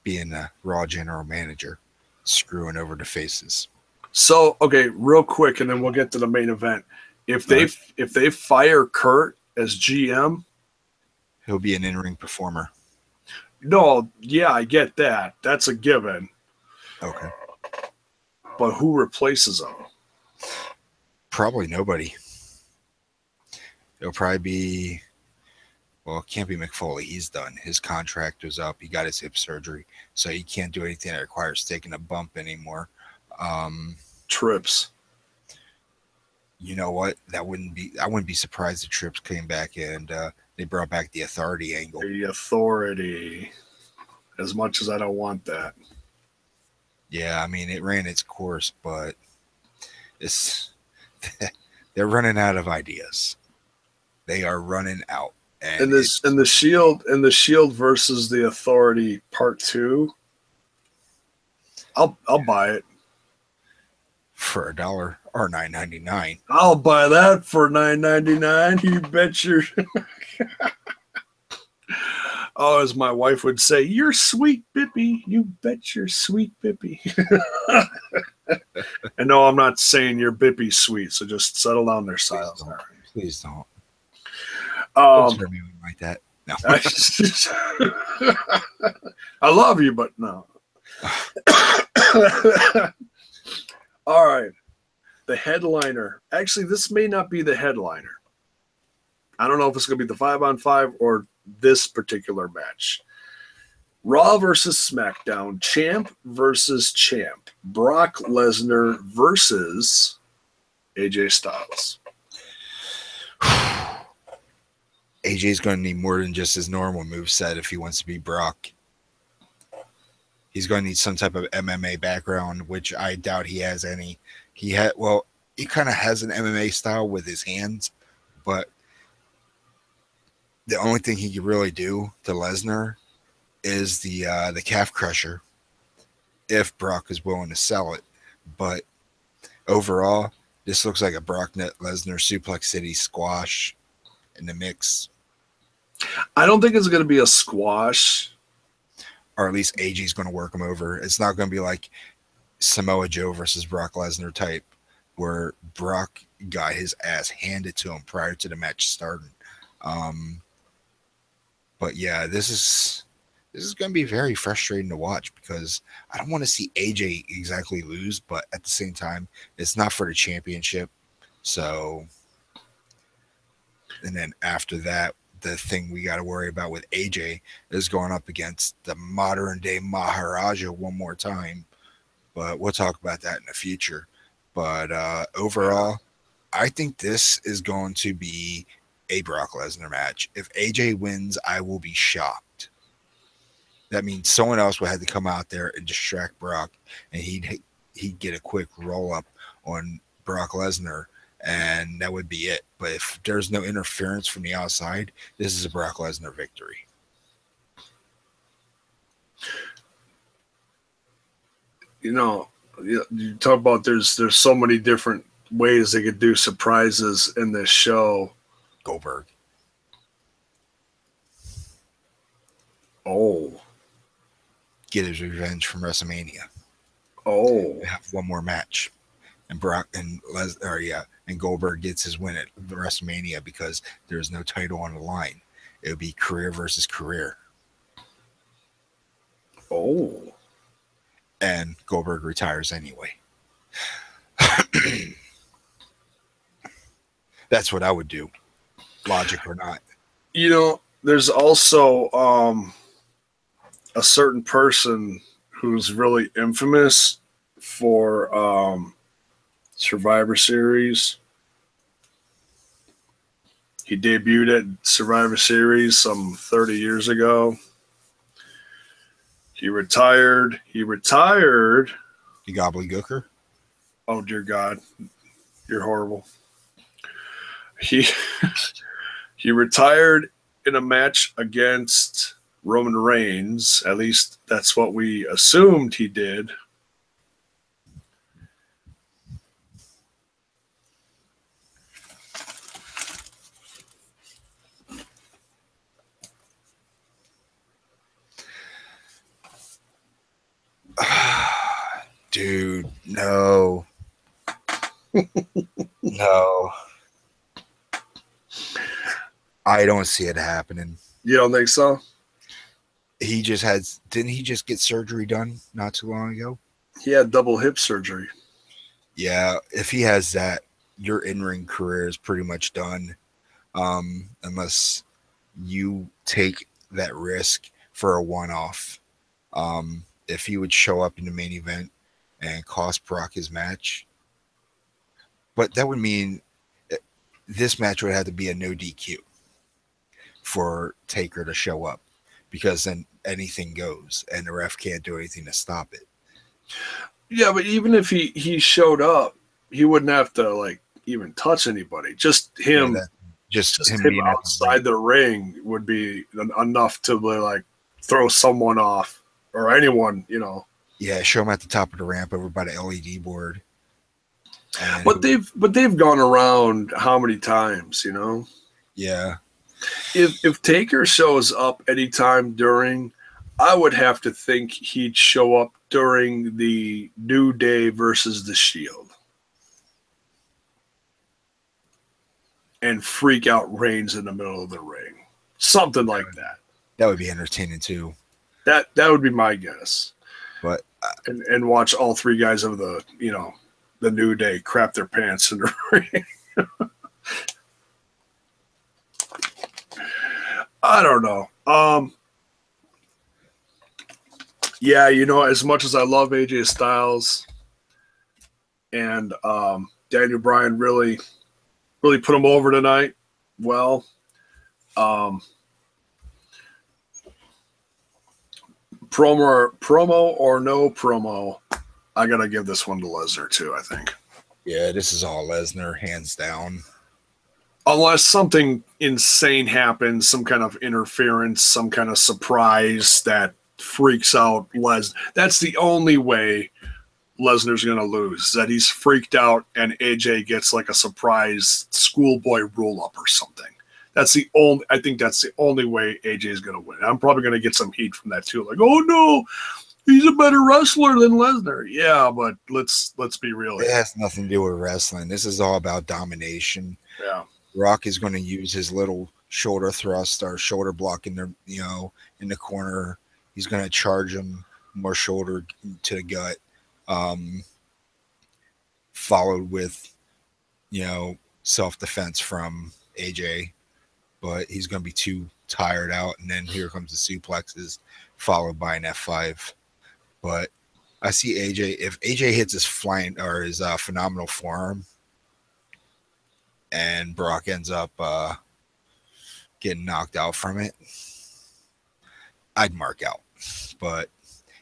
being a Raw general manager, screwing over the faces. So, okay, real quick, and then we'll get to the main event. If they fire Kurt as GM, he'll be an in-ring performer. No, yeah, I get that. That's a given. Okay. But who replaces him? Probably nobody. It'll probably be, well, it can't be Mick Foley. He's done. His contract was up. He got his hip surgery, so he can't do anything that requires taking a bump anymore. Trips. You know what? I wouldn't be surprised if Trips came back and they brought back the Authority angle. The Authority. As much as I don't want that. Yeah, I mean, it ran its course, but they're running out of ideas. They are running out. And the Shield versus the Authority Part 2. I'll buy it for $1 or $9.99. I'll buy that for $9.99. You bet your oh, as my wife would say, "You're sweet, Bippy. You bet your sweet Bippy." And no, I'm not saying you're Bippy sweet, so just settle down there, Silas. Please don't. Don't turn me like that. No. I love you, but no. All right. The headliner. Actually, this may not be the headliner. I don't know if it's going to be the 5-on-5 or this particular match. Raw versus SmackDown. Champ versus champ. Brock Lesnar versus AJ Styles. AJ's going to need more than just his normal moveset if he wants to be Brock. He's going to need some type of MMA background, which I doubt he has any. He kind of has an MMA style with his hands, but the only thing he can really do to Lesnar is the calf crusher, if Brock is willing to sell it. But overall, this looks like a Brock Lesnar Suplex City squash in the mix. I don't think it's going to be a squash. Or at least AJ's going to work him over. It's not going to be like Samoa Joe versus Brock Lesnar type, where Brock got his ass handed to him prior to the match starting. But yeah, this is going to be very frustrating to watch because I don't want to see AJ exactly lose, but at the same time, it's not for the championship. So, and then after that, the thing we got to worry about with AJ is going up against the modern day Maharaja one more time. But we'll talk about that in the future. But overall, I think this is going to be a Brock Lesnar match. If AJ wins, I will be shocked. That means someone else will have to come out there and distract Brock, and he'd get a quick roll up on Brock Lesnar, and that would be it. But if there's no interference from the outside, this is a Brock Lesnar victory. You know, you talk about there's so many different ways they could do surprises in this show. Goldberg. Oh. Get his revenge from WrestleMania. Oh. Have one more match. And Brock and Goldberg gets his win at WrestleMania because there's no title on the line. It would be career versus career. Oh. And Goldberg retires anyway. That's what I would do, logic or not. You know, there's also a certain person who's really infamous for Survivor Series. He debuted at Survivor Series some 30 years ago. He retired. The gobbledygooker. Oh dear God, you're horrible. He he retired in a match against Roman Reigns. At least that's what we assumed he did. Dude, no. No. I don't see it happening. You don't think so? Didn't he just get surgery done not too long ago? He had double hip surgery. Yeah, if he has that, your in-ring career is pretty much done. Unless you take that risk for a one-off. If he would show up in the main event and cost Brock his match, but that would mean this match would have to be a no DQ for Taker to show up, because then anything goes and the ref can't do anything to stop it. Yeah, but even if he showed up, he wouldn't have to like even touch anybody. Just him, just him being outside the ring would be enough to like throw someone off or anyone, you know. Yeah, show him at the top of the ramp over by the LED board. But they've gone around how many times, you know? Yeah. If Taker shows up anytime during, I would have to think he'd show up during the New Day versus the Shield and freak out Reigns in the middle of the ring. Something like that. That would be entertaining too. That would be my guess. But and watch all three guys of the, you know, the New Day crap their pants in the ring. I don't know. Yeah, you know, as much as I love AJ Styles and Daniel Bryan really put him over tonight. Well, promo or no promo, I gotta give this one to Lesnar too, I think. Yeah, this is all Lesnar, hands down. Unless something insane happens, some kind of interference, some kind of surprise that freaks out Lesnar. That's the only way Lesnar's going to lose, that he's freaked out and AJ gets like a surprise schoolboy roll-up or something. I think that's the only way AJ is going to win. I'm probably going to get some heat from that too. Like, oh no, he's a better wrestler than Lesnar. Yeah, but let's be real. It has nothing to do with wrestling. This is all about domination. Yeah. Rock is going to use his little shoulder thrust or shoulder block in the, you know, in the corner. He's going to charge him more shoulder to the gut, followed with, you know, self-defense from AJ, but he's going to be too tired out. And then here comes the suplexes, followed by an F5. But I see AJ, if AJ hits his flying or his phenomenal forearm, and Brock ends up getting knocked out from it, I'd mark out. But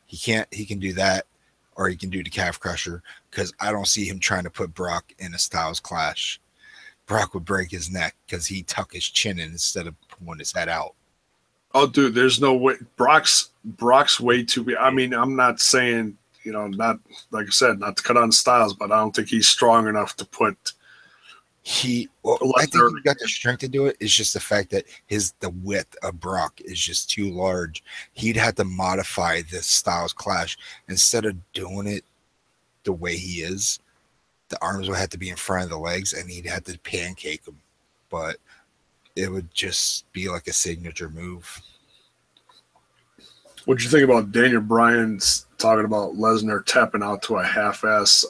he can't. He can do that, or he can do the calf crusher, because I don't see him trying to put Brock in a Styles clash. Brock would break his neck because he tuck his chin in instead of pulling his head out. Oh, dude, there's no way. Brock's way too big. I mean, I'm not saying, you know, not like I said, not to cut on Styles, but I don't think he's strong enough to put. I think he got the strength to do it. It's just the fact that the width of Brock is just too large. He'd have to modify the Styles clash instead of doing it the way he is. The arms would have to be in front of the legs, and he'd have to pancake them. But it would just be like a signature move. What'd you think about Daniel Bryan's talking about Lesnar tapping out to a half-ass?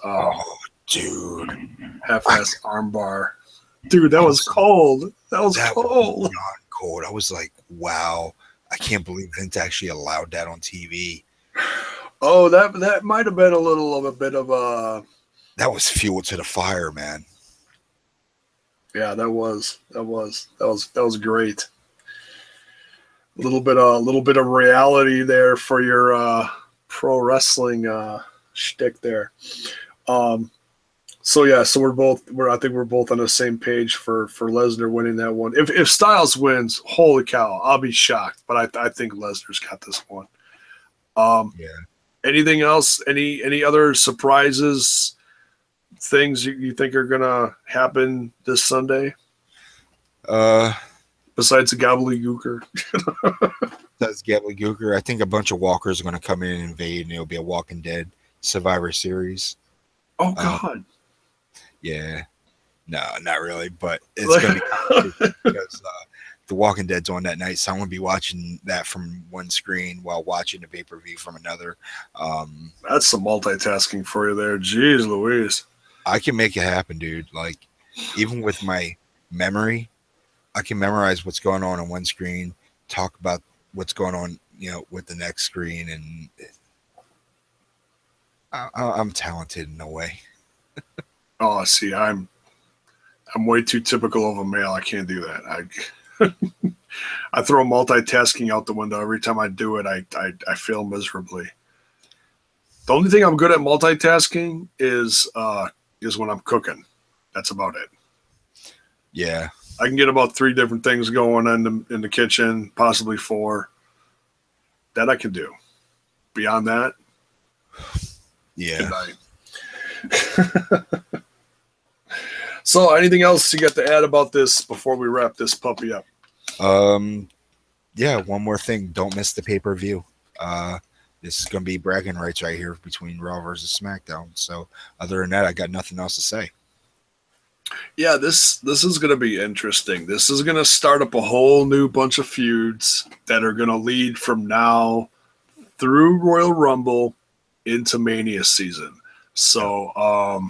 Dude, half-ass armbar. Dude, that was cold. That was cold. Cold. I was like, wow, I can't believe Vince actually allowed that on TV. Oh, that might have been a bit of a. That was fuel to the fire, man. Yeah, that was great. A little bit of reality there for your pro wrestling shtick there. So yeah, so I think we're both on the same page for Lesnar winning that one. If Styles wins, holy cow, I'll be shocked. But I think Lesnar's got this one. Yeah. Anything else? Any other surprises? Things you think are gonna happen this Sunday? Besides the gobbledygooker. That's gobbledygooker. I think a bunch of walkers are gonna come in and invade, and it'll be a Walking Dead Survivor Series. Oh God. Yeah. No, not really, but it's gonna be complicated because The Walking Dead's on that night, so I'm gonna be watching that from one screen while watching the pay-per-view from another. That's some multitasking for you there. Jeez Louise. I can make it happen, dude. Like, even with my memory, I can memorize what's going on one screen, talk about what's going on, with the next screen, and I'm talented in a way. Oh, see, I'm way too typical of a male. I can't do that. I throw multitasking out the window every time I do it. I fail miserably. The only thing I'm good at multitasking is when I'm cooking. That's about it. Yeah, I can get about 3 different things going in the kitchen, possibly 4. That I can do. Beyond that, yeah. So, anything else you got to add about this before we wrap this puppy up? Yeah, one more thing. Don't miss the pay-per-view. This is going to be bragging rights right here between Raw versus SmackDown. So, other than that, I got nothing else to say. Yeah, this is going to be interesting. This is going to start up a whole new bunch of feuds that are going to lead from now through Royal Rumble into Mania season. So,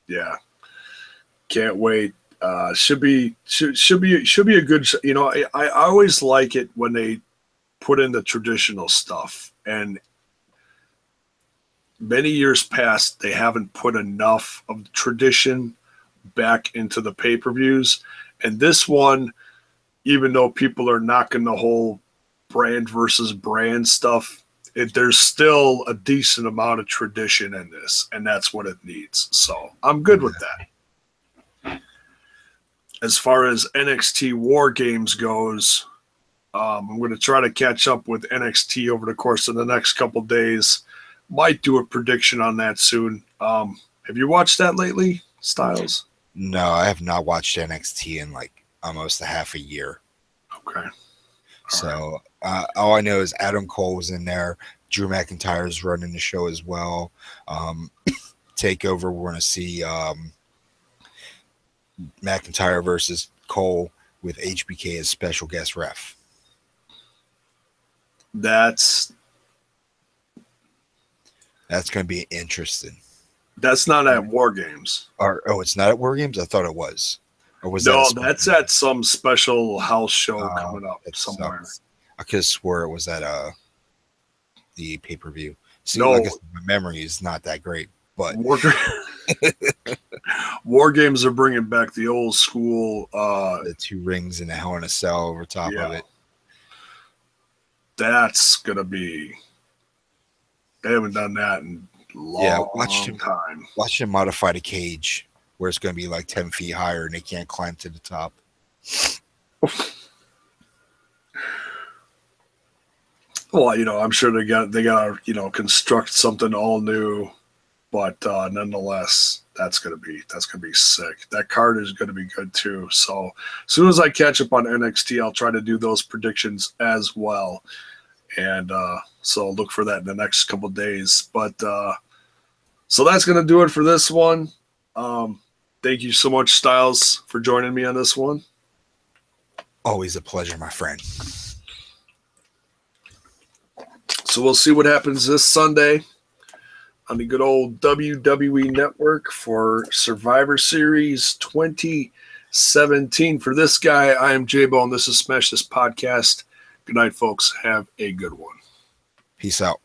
yeah, can't wait. Should be a good. I always like it when they put in the traditional stuff, and many years past they haven't put enough of the tradition back into the pay-per-views. And this one, even though people are knocking the whole brand versus brand stuff, there's still a decent amount of tradition in this, and that's what it needs. So I'm good with that. As far as NXT War Games goes, I'm going to try to catch up with NXT over the course of the next couple days. Might do a prediction on that soon. Have you watched that lately, Styles? No, I have not watched NXT in like almost a half a year. Okay. So all I know is Adam Cole was in there. Drew McIntyre is running the show as well. Takeover, we're going to see McIntyre versus Cole with HBK as special guest ref. That's going to be interesting. That's not at War Games. It's not at War Games? I thought it was. Or was that's at some special house show coming up somewhere. I could have swore it was at the pay-per-view. See, no, like my memory is not that great, but War Games are bringing back the old school. The 2 rings and a Hell in a Cell over top of it. That's gonna be. They haven't done that in a long time. Watch them modify the cage where it's going to be like 10 feet higher and they can't climb to the top. Well, I'm sure they got to construct something all new, but nonetheless, that's gonna be sick. That card is gonna be good too. So as soon as I catch up on NXT, I'll try to do those predictions as well, and so look for that in the next couple of days. But so that's gonna do it for this one. Thank you so much, Styles, for joining me on this one. Always a pleasure, my friend. So we'll see what happens this Sunday on the good old WWE Network for Survivor Series 20 17. For this guy, I am J-Bone. This is Smash This Podcast. Good night, folks. Have a good one. Peace out.